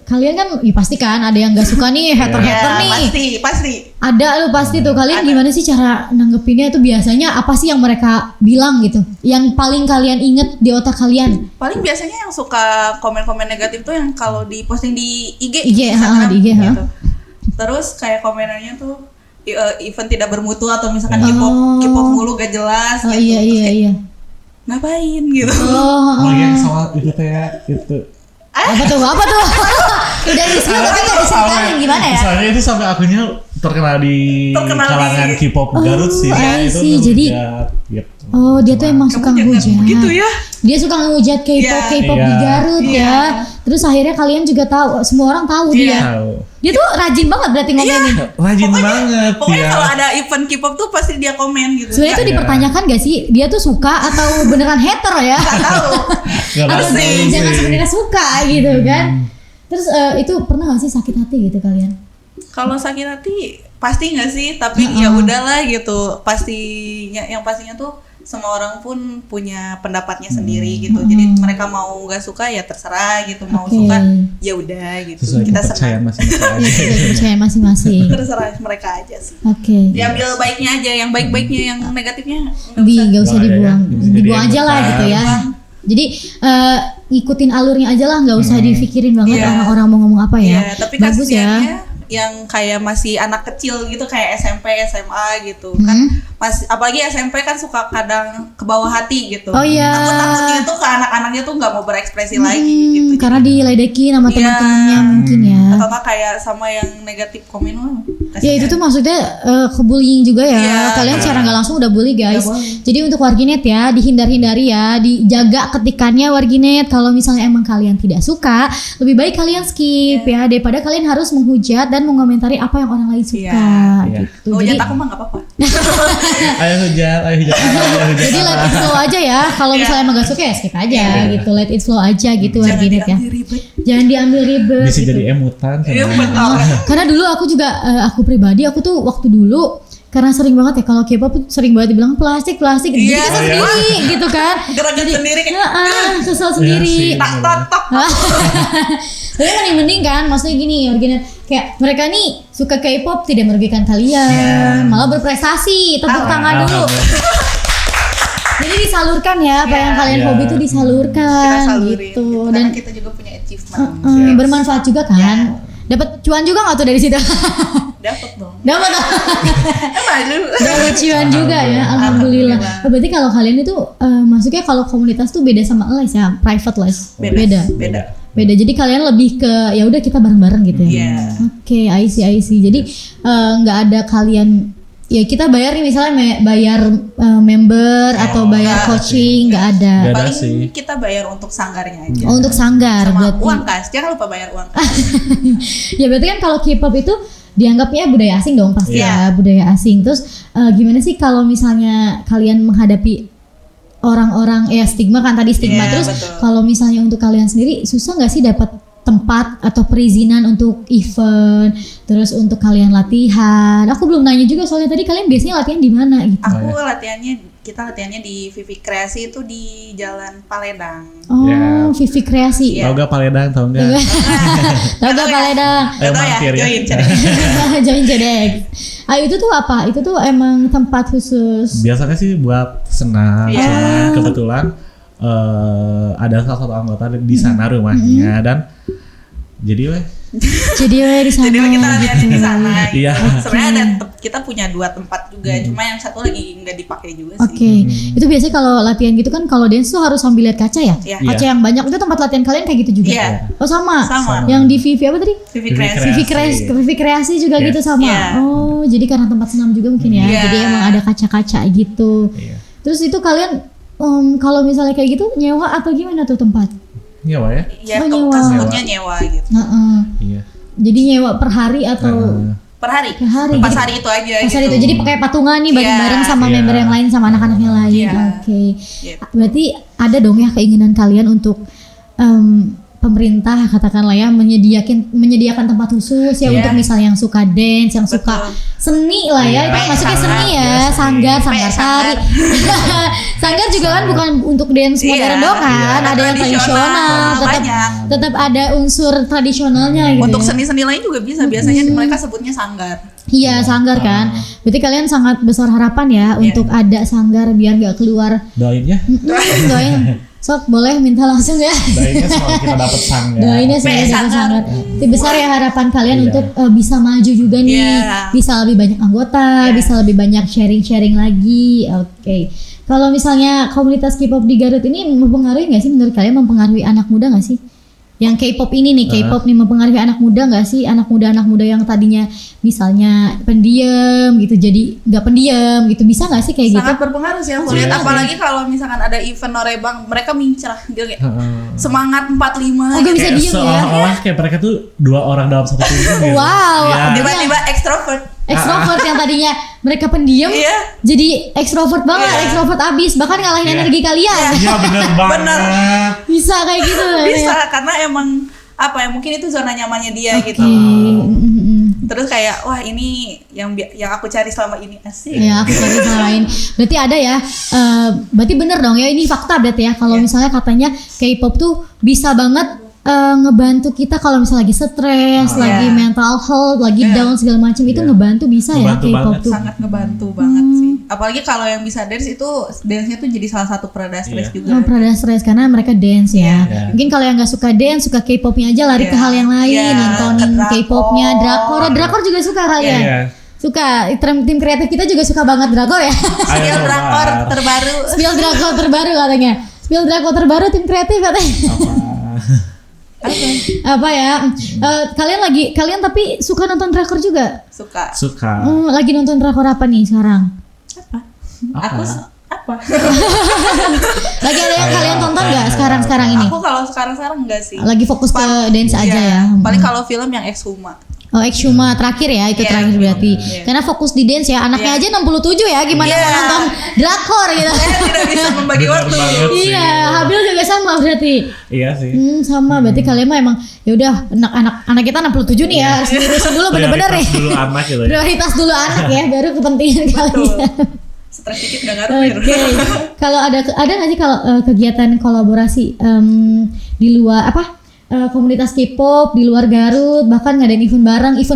kalian kan ya pasti kan ada yang nggak suka nih, hater-hater Ya, nih. pasti. Ada lu pasti tuh. Kalian Ada. gimana sih cara nanggepinnya itu, biasanya apa sih yang mereka bilang gitu? Yang paling kalian inget di otak kalian? Paling biasanya yang suka komen-komen negatif tuh yang kalau diposting di IG, IG, Instagram, di IG, gitu. Terus kayak komenannya tuh event tidak bermutu atau misalkan Oh. K-pop mulu gak jelas Oh gitu. iya Terus iya kayak, iya. ngapain gitu. Oh, yang sama itu kayak itu. apa tuh? Udah di-spill tapi nggak diceritain gimana ya? Soalnya itu sampai akunnya terkenal di Terkenal kalangan di- K-pop Garut sih. I Itu see. Jadi- ngehujat, gitu. Oh, dia tuh emang Kamu suka jangan ngehujat. begitu ya. Dia suka ngehujat Iya. K-pop di Iya. Garut Iya. ya. Terus akhirnya kalian juga tahu, semua orang tahu Iya. dia. Tahu. Dia tuh rajin banget berarti ngomenin. Rajin banget Pokoknya ya. kalau ada event K-pop tuh pasti dia komen gitu. Sebenarnya tuh Iya. dipertanyakan gak sih dia tuh suka atau beneran hater ya? Gak tahu. Nggak Atau tahu sih, jangan sih. sebenarnya suka gitu kan? Terus itu pernah gak sih sakit hati gitu kalian? Kalau sakit hati pasti nggak sih, tapi ya udahlah gitu. Pastinya tuh semua orang pun punya pendapatnya sendiri gitu. Jadi mereka mau nggak suka ya terserah gitu, mau Oke. suka ya udah gitu. Sesuai Kita kepercayaan senang. masing-masing Ya aja. sudah kepercayaan masing-masing. Terserah mereka aja sih. Oke. Diambil baiknya aja, yang baik-baiknya, yang negatifnya nggak Di usah. gak usah Buang aja ya. dibuang, Bisa jadi dibuang aja lah emosi. gitu ya. Jadi ikutin alurnya aja lah, nggak usah dipikirin banget Iya. orang-orang mau ngomong apa ya. Iya, tapi Bagus ya. kasihannya yang kayak masih anak kecil gitu kayak SMP, SMA gitu kan, masih apalagi SMP kan suka kadang ke bawah hati gitu. Oh iya. Takutnya tuh ke anak-anaknya tuh nggak mau berekspresi lagi gitu. Karena diledekin sama Iya. teman-temannya mungkin ya. Atau nggak kayak sama yang negatif komen wah. Ya itu tuh maksudnya kebullying juga ya. Iya. Kalian secara nggak langsung udah bully guys. Udah bully. Jadi untuk warginet ya dihindar-hindari ya, dijaga ketikannya warginet. Kalau misalnya emang kalian tidak suka, lebih baik kalian skip ya daripada kalian harus menghujat dan mengomentari apa yang orang lain suka Iya. gitu. Hujat Jadi aku mah nggak apa-apa. Ayo hujat. jadi let it flow aja ya. Kalau misalnya emang gak suka ya skip aja gitu. Let it flow aja gitu Jangan warginet ya. diambil ribet. Jangan diambil ribet. Bisa gitu. jadi emutan. Iya sama- betul. Karena dulu aku juga aku pribadi aku tuh waktu dulu karena sering banget ya kalau K-pop tuh sering banget dibilang plastik gitu. Jadi Iya. kesel sendiri gitu kan. Gerakan sendiri kayak Kesel Iya sendiri. sih. tak totok. Tapi mending kan, maksudnya gini Warginet, kayak mereka nih suka K-pop tidak merugikan kalian, malah berprestasi, tepuk tangan dulu. Jadi disalurkan ya, apa yang kalian Iya. hobi itu Kita disalurkan salurin gitu. karena Dan kita juga punya achievement. bermanfaat juga kan. Dapat cuan juga nggak tuh dari situ? Dapat dong. Dapat. Maju. Dapat cuan juga ya, alhamdulillah. Oh, berarti kalau kalian itu masuknya kalau komunitas tuh beda sama les ya, private les. Beda. Beda. Jadi kalian lebih ke ya udah kita bareng-bareng gitu ya. Iya. Oke, I see. Jadi nggak ada kalian ya kita bayar nih misalnya bayar member atau bayar coaching nggak ada. Nggak ada Paling sih. kita bayar untuk sanggarnya aja. Oh, untuk sanggar Sama berarti. uang kas, jangan lupa bayar uang kas. Ya berarti kan kalau K-pop itu dianggapnya budaya asing dong pasti ya, budaya asing. Terus gimana sih kalau misalnya kalian menghadapi orang-orang ya stigma kan tadi stigma, Iya, terus betul. kalau misalnya untuk kalian sendiri susah nggak sih dapat tempat atau perizinan untuk event, terus untuk kalian latihan? Aku belum nanya juga soalnya tadi kalian biasanya latihan di mana gitu. Aku kita latihannya di Vivi Kreasi itu di Jalan Paledang. Oh, Ya. Vivi Kreasi. Iya. Tahu gak Paledang? Tahu gak? Tahu gak Paledang? Ayo Gak tau ya, mampir ya. join cari. Join Jedex. Itu tuh apa? Itu tuh emang tempat khusus. Biasanya sih buat senam, Iya. cuman kebetulan ada salah satu anggota di sana rumahnya dan jadi Jadi di sana. Jadi kita latihan gitu. di sana. Gitu. Iya. Sebenarnya kita punya 2 tempat juga, cuma yang satu lagi nggak dipakai juga sih. Oke, itu biasanya kalau latihan gitu kan kalau dance tuh harus sambil lihat kaca ya? Iya. Kaca yang banyak itu tempat latihan kalian kayak gitu juga? Iya. Oh sama? Sama. Yang di Vivi apa tadi? Vivi Vivi Kreasi. Kreasi. Vivi Kreasi juga Yes. gitu sama? Iya. Oh jadi karena tempat senam juga mungkin ya? Iya. Jadi emang ada kaca-kaca gitu. Iya. Terus itu kalian kalau misalnya kayak gitu nyewa atau gimana tuh tempat? Nyewa ya? Ya, Oh, nyewa. kasutnya nyewa gitu. Heeh. Iya. Jadi nyewa per hari atau Per hari. per hari? Pas Jadi- hari itu aja Pas hari gitu. itu jadi pakai patungan nih Iya. bareng-bareng sama Iya. member yang lain sama anak-anak yang lain. Iya. Oke. Gitu. Berarti ada dong ya keinginan kalian untuk pemerintah katakanlah ya menyediakan tempat khusus ya untuk misalnya yang suka dance, yang suka seni lah ya, itu masuknya seni ya, sanggar tari. Sanggar juga kan bukan untuk dance modern doang kan, ada yang tradisional, tetap ada unsur tradisionalnya gitu. Untuk seni-seni lain juga bisa, biasanya mereka sebutnya sanggar. Iya, sanggar kan. Berarti kalian sangat besar harapan ya untuk ada sanggar biar gak keluar. Doain ya. Doain. Sok boleh minta langsung ya. Doainnya semoga kita dapat sanggar. Doainnya semoga dapat sanggar. Itu besar ya harapan kalian untuk bisa maju juga nih. Bisa lebih banyak anggota, bisa lebih banyak sharing-sharing lagi. Oke. Kalau misalnya komunitas K-pop di Garut ini mempengaruhi nggak sih menurut kalian, mempengaruhi anak muda nggak sih? Yang K-pop ini nih, K-pop nih mempengaruhi anak muda nggak sih? Anak muda yang tadinya misalnya pendiam gitu, jadi nggak pendiam gitu, bisa nggak sih kayak gitu? Sangat berpengaruh sih aku lihat, apalagi kalau misalkan ada event norebang, mereka mincerah gitu kayak semangat 45. Oh, gak bisa diem ya? Seolah-olah kayak mereka tuh 2 orang dalam satu tim gitu. Wow, tiba-tiba ekstrovert yang tadinya mereka pendiam jadi ekstrovert banget, ekstrovert abis, bahkan ngalahin energi kalian. Iya bener banget. Bisa kayak gitu. Bisa karena emang apa ya, mungkin itu zona nyamannya dia gitu. Terus kayak wah ini yang aku cari selama ini, asik. Ya, aku cari selama ini. Berarti ada ya. Berarti bener dong ya, ini fakta berarti ya. Kalau misalnya katanya K-pop tuh bisa banget ngebantu kita kalau misalnya lagi stres, lagi mental health, lagi down segala macam, itu ngebantu bisa ngebantu ya K-pop tuh. Sangat ngebantu banget sih. Apalagi kalau yang bisa dance itu, dance-nya tuh jadi salah satu pereda stres juga. Pereda stres karena mereka dance ya. Mungkin kalau yang nggak suka dance, suka K-popnya aja lari ke hal yang lain, nontonin K-popnya, drakor juga suka kalian. Suka, tim kreatif kita juga suka banget drakor ya. Spill drakor terbaru. Spill drakor terbaru katanya. Spill drakor terbaru tim kreatif katanya. Apa ya? Kalian tapi suka nonton drakor juga? Suka. Lagi nonton drakor apa nih sekarang? Apa? Lagi ada yang kalian tonton nggak sekarang ini? Aku kalau sekarang enggak sih. Lagi fokus ke dance aja ya. Paling kalau film yang Exhuma. Oh, Exhuma terakhir ya, itu terakhir berarti. Karena fokus di dance ya, anaknya aja 67 ya, gimana mau nonton drakor gitu. Saya tidak bisa membagi waktu. Iya, Habil juga sama berarti. Iya sih. Sama, berarti kalian mah emang ya udah anak kita 67 nih ya, harus diurusin dulu bener-bener ya. Prioritas dulu anak gitu ya. Prioritas dulu anak ya, baru kepentingan kalian. Stres dikit udah ngaruh. Oke. Kalau ada nggak sih kalau kegiatan kolaborasi di luar komunitas K-pop di luar Garut, bahkan ngadain event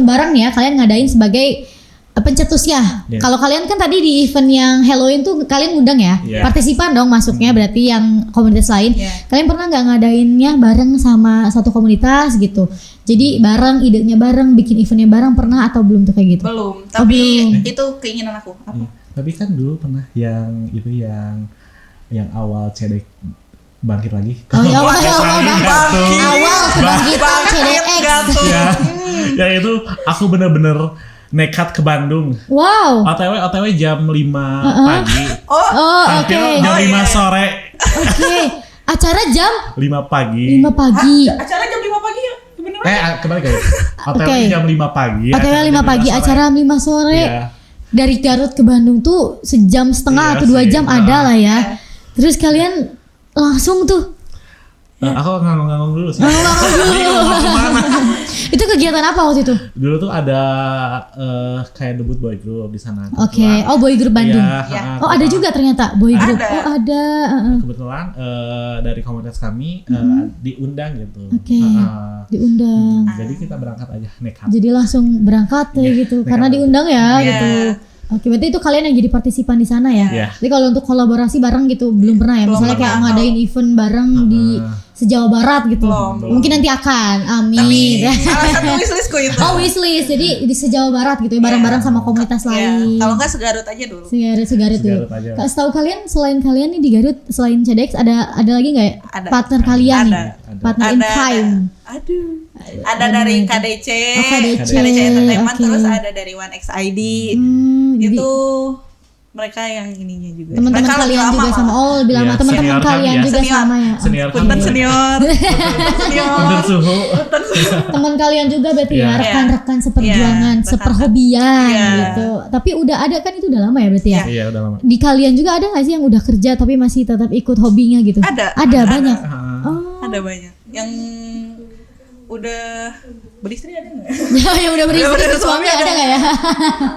bareng nih ya, kalian ngadain sebagai pencetus ya. Kalau kalian kan tadi di event yang Halloween tuh kalian ngundang ya, partisipan dong masuknya, berarti yang komunitas lain. Kalian pernah nggak ngadainnya bareng sama satu komunitas gitu? Jadi bareng, idenya bareng, bikin eventnya bareng, pernah atau belum tuh kayak gitu? Belum, tapi itu keinginan aku. Tapi kan dulu pernah yang awal cedek bangkit lagi. Oh ya, awal bangkit CDX. Ya itu aku bener-bener nekat ke Bandung. Wow. OTW jam 5 pagi. Oke. Jam 5 sore. Oke. Acara jam 5 pagi. Acara jam 5 pagi ya? Kembali guys. OTW jam 5 pagi. OTW 5 pagi, acara 5 sore. Dari Garut ke Bandung tuh sejam setengah atau 2 jam ada lah ya. Terus kalian langsung tuh. Aku nganggung dulu sih. Itu kegiatan apa waktu itu? Dulu tuh ada kayak debut boy group di sana. Oke. Oh, boy group Bandung. Oh, ada juga ternyata boy group. Oh, ada. Kebetulan dari komunitas kami diundang gitu. Oke. Diundang. Jadi kita berangkat aja nekat. Jadi langsung berangkat ya gitu. Karena diundang ya gitu. Oke, berarti itu kalian yang jadi partisipan di sana ya. Jadi kalau untuk kolaborasi bareng gitu belum pernah ya. Misalnya kayak ngadain event bareng di se-Jawa Barat gitu. Mungkin nanti akan. Amin. Salah satu wishlistku itu. Oh, wishlist. Jadi di se-Jawa Barat gitu ya, bareng-bareng sama komunitas lain. Kalau enggak se-Garut aja dulu. Se-Garut dulu. Kak, setahu kalian selain kalian nih di Garut, selain CDX ada lagi enggak ya? Partner kalian nih. Partner in crime. Ada dari KDC, KDC Entertainment, terus ada dari One XID. Itu mereka yang ininya juga. Teman-teman kalian juga sama. Oh, lebih lama. Teman-teman kalian juga sama ya. Senior. Senior. Punten suhu. Teman kalian juga berarti ya, rekan-rekan seperjuangan, seperhobian gitu. Tapi udah ada kan, itu udah lama ya berarti ya? Iya, udah lama. Di kalian juga ada nggak sih yang udah kerja tapi masih tetap ikut hobinya gitu? Ada banyak. Ada banyak. Yang udah beristri ada nggak? Yang udah beristri, Udah suami suami ada nggak ya?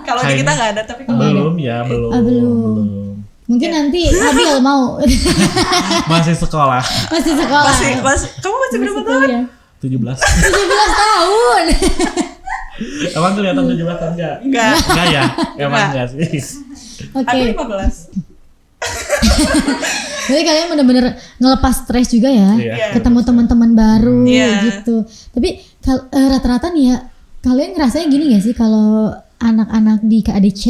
Kalau di kita nggak ada, tapi kalau Belum ya, belum. Belum. Mungkin nanti Habil mau. Masih sekolah. Masih sekolah. kamu masih berapa tahun? kuliah. 17. 17 tahun. Emang kelihatan 17 tahun enggak? Enggak. Enggak ya? Emang Enggak. enggak sih. Oke. Aku 15. Jadi kalian bener-bener ngelepas stres juga ya, Iya. ketemu teman-teman baru Iya. gitu. Tapi rata-rata nih ya, kalian ngerasanya gini gak sih kalau anak-anak di KADC,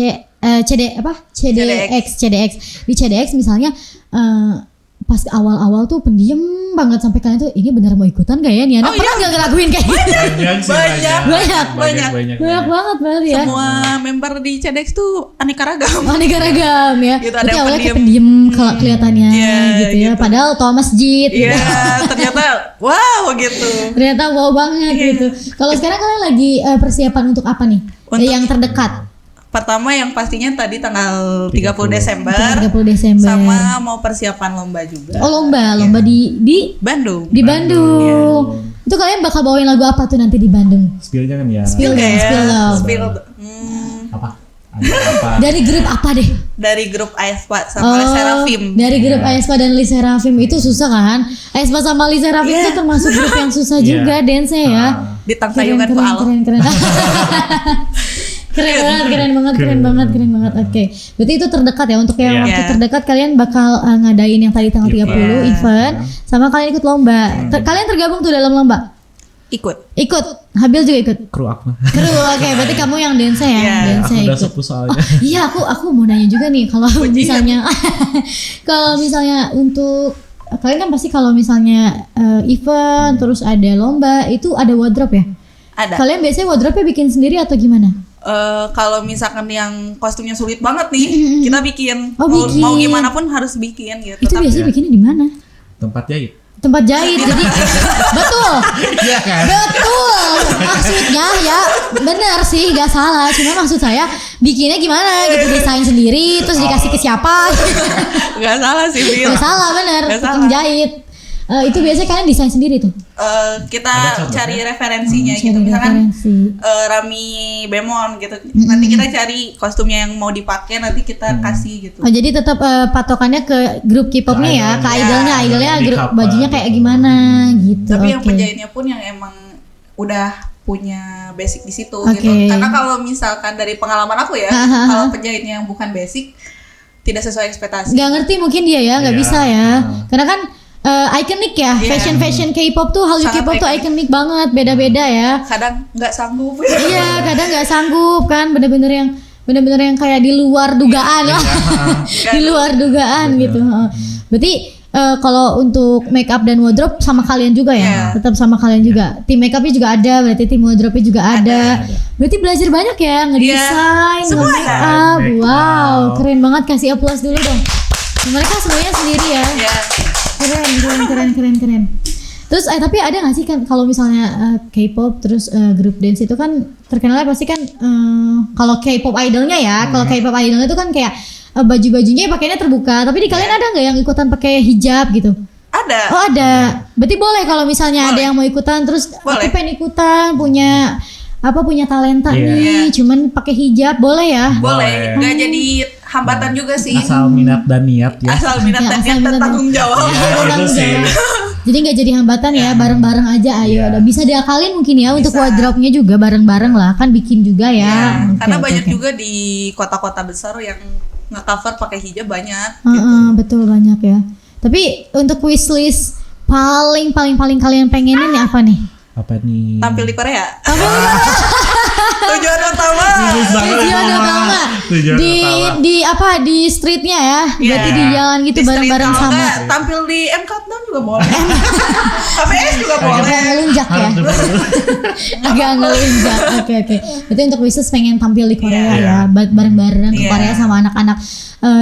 CDX di CDX misalnya pas awal-awal tuh pendiam banget sampai kalian tuh ini bener mau ikutan gak ya nih anak pernah nggak ngelakuin kayak gitu? Banyak sih, Banyak. Banyak banget berarti ya. Semua member di CDX tuh aneka ragam. Aneka ragam ya. Gitu, ada Berarti yang awalnya kayak pendiam. pendiam kalau kelihatannya Iya, gitu ya. gitu. Padahal tua masjid. Iya, gitu. ternyata wow gitu. Ternyata wow banget Iya. gitu. Kalau sekarang kalian lagi persiapan untuk apa nih? Untuk- Yang terdekat. Pertama yang pastinya tadi tanggal 30 30 Desember 30 Desember. sama mau persiapan lomba juga. Oh lomba di Bandung. Bandung. Itu kalian bakal bawain lagu apa tuh nanti di Bandung? Spillnya kan ya. Spill Juga dong, ya. spill dong. Spill. Apa? Ada apa? Dari grup apa deh? Dari grup Aespa sama Serafim. Dari grup Aespa dan Lee Serafim itu susah kan? Aespa sama Lee Serafim itu termasuk grup yang susah Iya. juga dance-nya ya. Di Tangtayungan Pak Al. keren. Keren banget. Oke. Berarti itu terdekat ya untuk yang Iya. waktu Iya. terdekat kalian bakal ngadain yang tadi tanggal 30 Event. event sama kalian ikut lomba. Kalian tergabung tuh dalam lomba? Ikut. Ikut. Habil juga ikut. Kru aku. Kru. Oke, berarti kamu yang dance ya, Iya. dance Aku udah ikut. sepuh soalnya. Iya, aku mau nanya juga nih kalau misalnya kalau misalnya untuk kalian kan pasti kalau misalnya event terus ada lomba itu ada wardrobe ya? Ada. Kalian biasanya wardrobe-nya bikin sendiri atau gimana? Kalau misalkan yang kostumnya sulit banget nih, kita bikin. Oh, bikin. Mau gimana pun harus bikin gitu. Itu Tapi- biasanya bikinnya di mana? Tempat jahit. Tempat jahit. Jadi betul. Iya kan? Betul. Maksudnya ya benar sih, gak salah. Cuma maksud saya bikinnya gimana gitu, desain sendiri terus dikasih ke siapa? Nggak salah sih, Bil. Gak salah bener. Nggak salah. Tukang jahit. Itu biasanya kalian desain sendiri tuh. Kita Ada contohnya? cari referensinya Cari gitu. Misalkan referensi. Rami Bemon gitu. Nanti kita cari kostumnya yang mau dipakai, nanti kita kasih gitu. Oh jadi tetap patokannya ke grup K-popnya Ke ya, ke idolnya. idolnya Di grup cover bajunya kayak gitu. gimana gitu. Tapi yang Oke. penjahitnya pun yang emang udah punya basic di situ Oke. gitu. Karena kalau misalkan dari pengalaman aku ya, Hahaha. kalau penjahitnya yang bukan basic tidak sesuai ekspektasi. Nggak ngerti mungkin dia ya, nggak Iya. bisa ya. Karena kan ikonik ya, Iya. fashion K-pop tuh, Hallyu Sangat K-pop tuh ikonik banget, beda-beda ya. Kadang nggak sanggup. Iya, kadang nggak sanggup kan, bener-bener yang kayak di luar dugaan lah, di luar dugaan gitu. Berarti kalau untuk make up dan wardrobe sama kalian juga ya, Iya. tetap sama kalian juga. Tim make upnya juga ada, berarti tim wardrobe-nya juga ada. Berarti belajar banyak ya, ngedesain, Semua nge-make ada. up. Make Wow, up. keren banget, kasih applause dulu dong. Mereka semuanya sendiri ya. Ya, Keren. Terus tapi ada nggak sih kan kalau misalnya K-pop terus grup dance itu kan terkenalnya pasti kan kalau K-pop idolnya ya, kalau K-pop idolnya itu kan kayak baju-bajunya pakainya terbuka. Tapi di kalian ada nggak yang ikutan pakai hijab gitu? ada. Oh ada. Berarti boleh kalau misalnya ada Boleh. yang mau ikutan terus Boleh. aku pengen ikutan punya talenta Iya. nih, cuman pakai hijab boleh ya? Boleh, nggak jadi hambatan juga sih. Asal minat dan niat ya. Asal minat Ya, dan asal niat minat dan- tanggung jawab. Iya, itu Tanggung sih. jawab. Jadi nggak jadi hambatan ya, bareng-bareng aja ayo. Iya. Ada bisa diakalin mungkin ya untuk Bisa. wardrobe-nya juga bareng-bareng lah, kan bikin juga ya. Ya, Oke, karena oke, banyak oke. juga di kota-kota besar yang nge-cover pakai hijab banyak. Betul banyak ya. Tapi untuk wishlist paling kalian pengenin nih apa nih? Apa nih? Tampil di Korea. Tujuan utama. Tujuan utama Tujuan di utama. di streetnya ya, Iya. berarti di jalan gitu Di street, bareng-bareng kalau sama. nggak, tampil di M Countdown juga boleh. KPS juga Agak boleh. ngelunjak ya. Harus dulu. Agak ngelunjak. Oke. Berarti untuk wishlist pengen tampil di Korea Iya. ya, bareng-bareng ke Iya. Korea sama anak-anak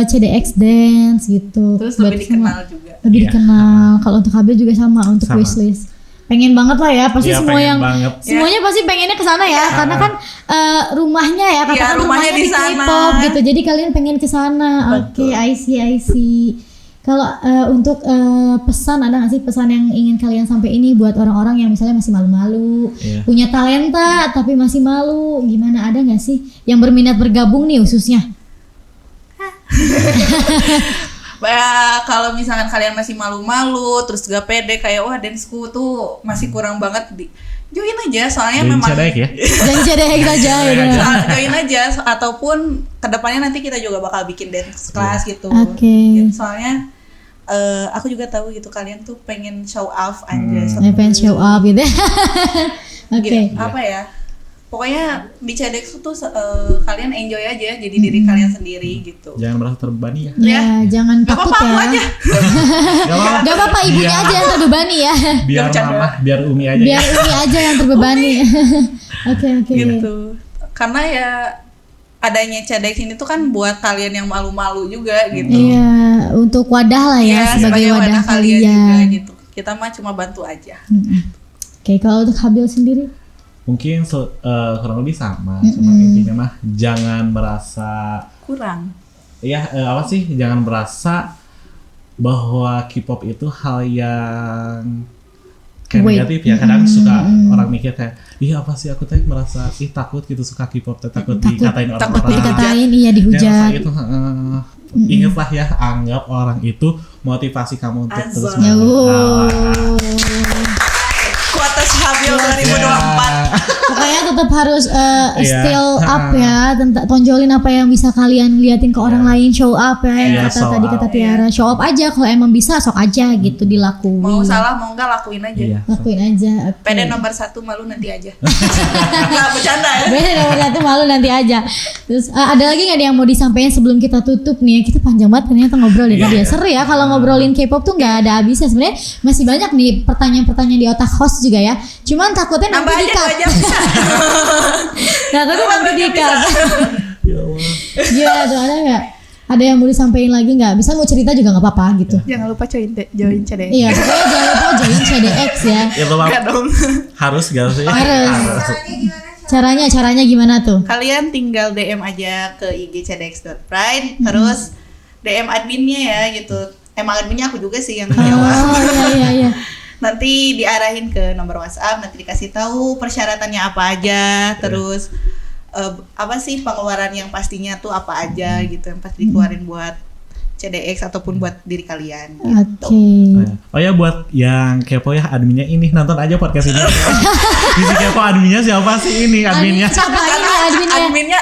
CDX dance gitu. Terus Buat lebih semua. dikenal juga. Lebih Iya. dikenal. Kalau untuk Habil juga sama untuk Sama. wishlist. Pengen banget lah ya, pasti Iya, semua pengen yang banget. semuanya pasti pengennya ke sana ya, karena kan rumahnya ya, katakan Iya, rumahnya rumahnya di di sana. K-pop gitu. Jadi kalian pengen ke sana. Oke, Betul. I see. Kalau untuk pesan, ada nggak sih pesan yang ingin kalian sampai ini buat orang-orang yang misalnya masih malu-malu, punya talenta tapi masih malu, gimana, ada nggak sih yang berminat bergabung nih khususnya? Kalau misalkan kalian masih malu-malu, terus gak pede kayak wah danceku tuh masih kurang banget, join aja, soalnya memang Cedek ya. Dan cedek aja ya. Join aja, ataupun kedepannya nanti kita juga bakal bikin dance class gitu. Oke. Soalnya aku juga tahu gitu kalian tuh pengen show off aja. Pengen show up gitu. Oke. Gitu, apa ya? Pokoknya di CDX tuh kalian enjoy aja, jadi diri kalian sendiri gitu. Jangan merasa terbebani ya. Ya, jangan Gak takut apa-apa, aku ya. aja. Gak apa-apa, ibunya aja yang terbebani ya. Biar bercanda. mama, biar Umi aja. Biar Umi aja yang terbebani. Oke. Gitu. Karena ya adanya CDX ini tuh kan buat kalian yang malu-malu juga gitu. Iya, untuk wadah lah ya, sebagai wadah kalian juga kalian. gitu. Kita mah cuma bantu aja. Oke, kalau untuk Habil sendiri? Mungkin kurang lebih sama, cuma intinya mah jangan merasa Kurang. apa sih? Jangan merasa bahwa K-pop itu hal yang kayak negatif ya. Kadang suka orang mikir kayak, apa sih aku tuh merasa takut gitu suka K-pop, takut dikatain orang-orang. Takut dikatain, iya Dan dihujat. itu ingatlah ya, anggap orang itu motivasi kamu untuk terus Ya, Kuatas Habil 2024. Pokoknya tetap harus still up ya, tonjolin apa yang bisa kalian liatin ke orang lain, show up ya, yang kata tadi kata Tiara, show up aja, kalau emang bisa sok aja gitu dilakuin. Mau salah mau enggak lakuin aja. Lakuin aja. Pede nomor 1, malu nanti aja. Enggak bercanda ya. Pede nomor 1, malu nanti aja. Terus ada lagi nggak yang mau disampaikan sebelum kita tutup nih? Kita panjang banget ternyata ngobrol dari tadi ya. Seru ya kalau ngobrolin K-pop tuh nggak ada habisnya. Sebenarnya masih banyak nih pertanyaan-pertanyaan di otak host juga ya. Cuman takutnya Nambah nanti aja 2 jam. takutnya nanti di-cut. Ya Allah. Gimana tuh, ada nggak? Ada yang mau disampaikan lagi nggak? Bisa mau cerita juga nggak apa-apa gitu. Jangan lupa join CDX. Iya, pokoknya jangan lupa join CDX ya. Ya Bapak, Enggak dong. harus gak sih? Harus. Caranya gimana tuh? Kalian tinggal DM aja ke IG cdx.pride, terus DM adminnya ya gitu. Emang adminnya aku juga sih yang jawab. Oh iya. Nanti diarahin ke nomor WhatsApp, nanti dikasih tahu persyaratannya apa aja, terus apa sih pengeluaran yang pastinya tuh apa aja gitu, yang pasti dikeluarin buat CDX ataupun buat diri kalian. Oke. Oh ya, buat yang kepo ya, adminnya ini nonton aja podcast ini. Bisa kepo adminnya siapa sih ini adminnya? Siapa ini adminnya? Adminnya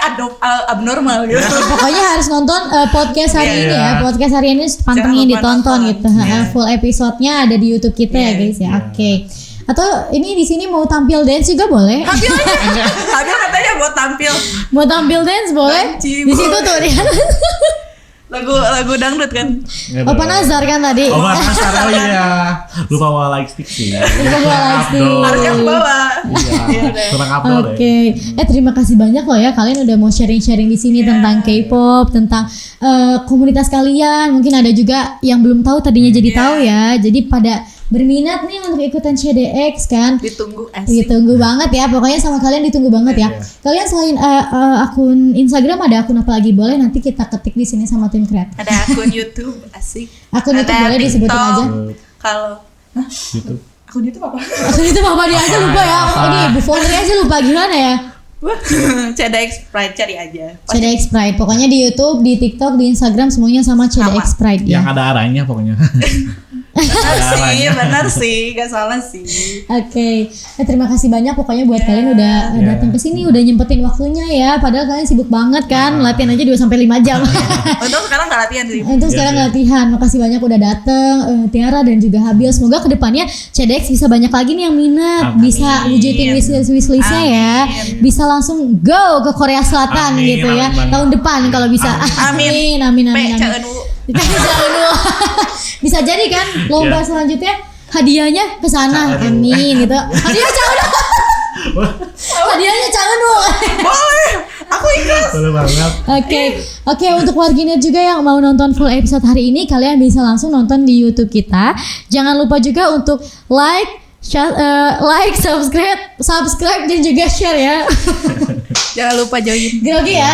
abnormal gitu. Pokoknya harus nonton podcast hari ini ya. Podcast hari ini pantengin, Jangan lupa ditonton nonton. gitu. Full episode-nya ada di YouTube kita ya guys ya. Oke. Atau ini di sini mau tampil dance juga boleh? Habil katanya buat tampil Mau tampil dance boleh? Banci, Di situ tuh dia. lagu dangdut kan. Opa Nazar kan tadi. Oh Nazar, oh iya. Lupa bawa lightstick sih. Lupa bawa lightstick. Harusnya aku bawa. Iya, kurang upload deh. Oke, terima kasih banyak loh ya kalian udah mau sharing-sharing di sini tentang K-pop, tentang komunitas kalian. Mungkin ada juga yang belum tahu tadinya jadi tahu ya. Jadi pada berminat nih untuk ikutan CDX kan. Ditunggu asik. Ditunggu banget ya. Pokoknya sama kalian ditunggu banget ya. Kalian selain akun Instagram ada akun apa lagi? Boleh nanti kita ketik di sini sama tim kreatif. Ada akun YouTube asik. Akun YouTube Ada boleh disebutin TikTok. aja. Kalau YouTube. akun YouTube apa? Akun itu apa dia aja lupa ya. Ini Bu Fondri aja lupa gimana ya. CDX Pride cari aja. CDX Pride. Pokoknya di YouTube, di TikTok, di Instagram semuanya sama CDX Pride ya. Yang ada arahnya pokoknya. Benar sih, gak salah sih. Oke, terima kasih banyak pokoknya buat kalian udah datang ke sini, udah nyempetin waktunya ya. Padahal kalian sibuk banget kan, latihan aja 2-5 jam. Untuk sekarang gak latihan sih. Untuk sekarang latihan. Makasih banyak udah dateng, Tiara dan juga Habil. Semoga kedepannya CDX bisa banyak lagi nih yang minat, bisa wujudin wishlistnya ya, bisa langsung go ke Korea Selatan Amin, gitu ya, amin. tahun depan kalau bisa. Amin. Amin. Bisa jadi kan lomba selanjutnya hadiahnya ke sana. Amin gitu. Hadiahnya jangan dong. Boleh, aku ikhlas. Boleh banget. Oke, untuk warginet juga yang mau nonton full episode hari ini, kalian bisa langsung nonton di YouTube kita. Jangan lupa juga untuk like, subscribe dan juga share ya. Jangan lupa join. Grogi ya.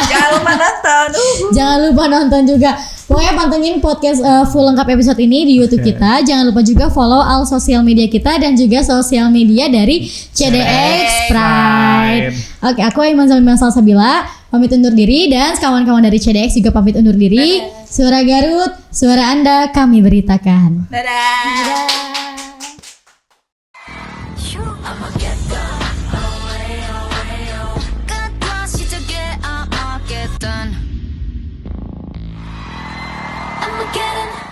Jangan lupa nonton. Jangan lupa nonton juga. Pokoknya pantengin podcast full lengkap episode ini di YouTube kita. Jangan lupa juga follow all sosial media kita dan juga sosial media dari CDX Pride. Oke, aku Aiman Zalima Salsabila pamit undur diri dan kawan-kawan dari CDX juga pamit undur diri. Suara Garut, suara Anda kami beritakan. Dadah. Armageddon.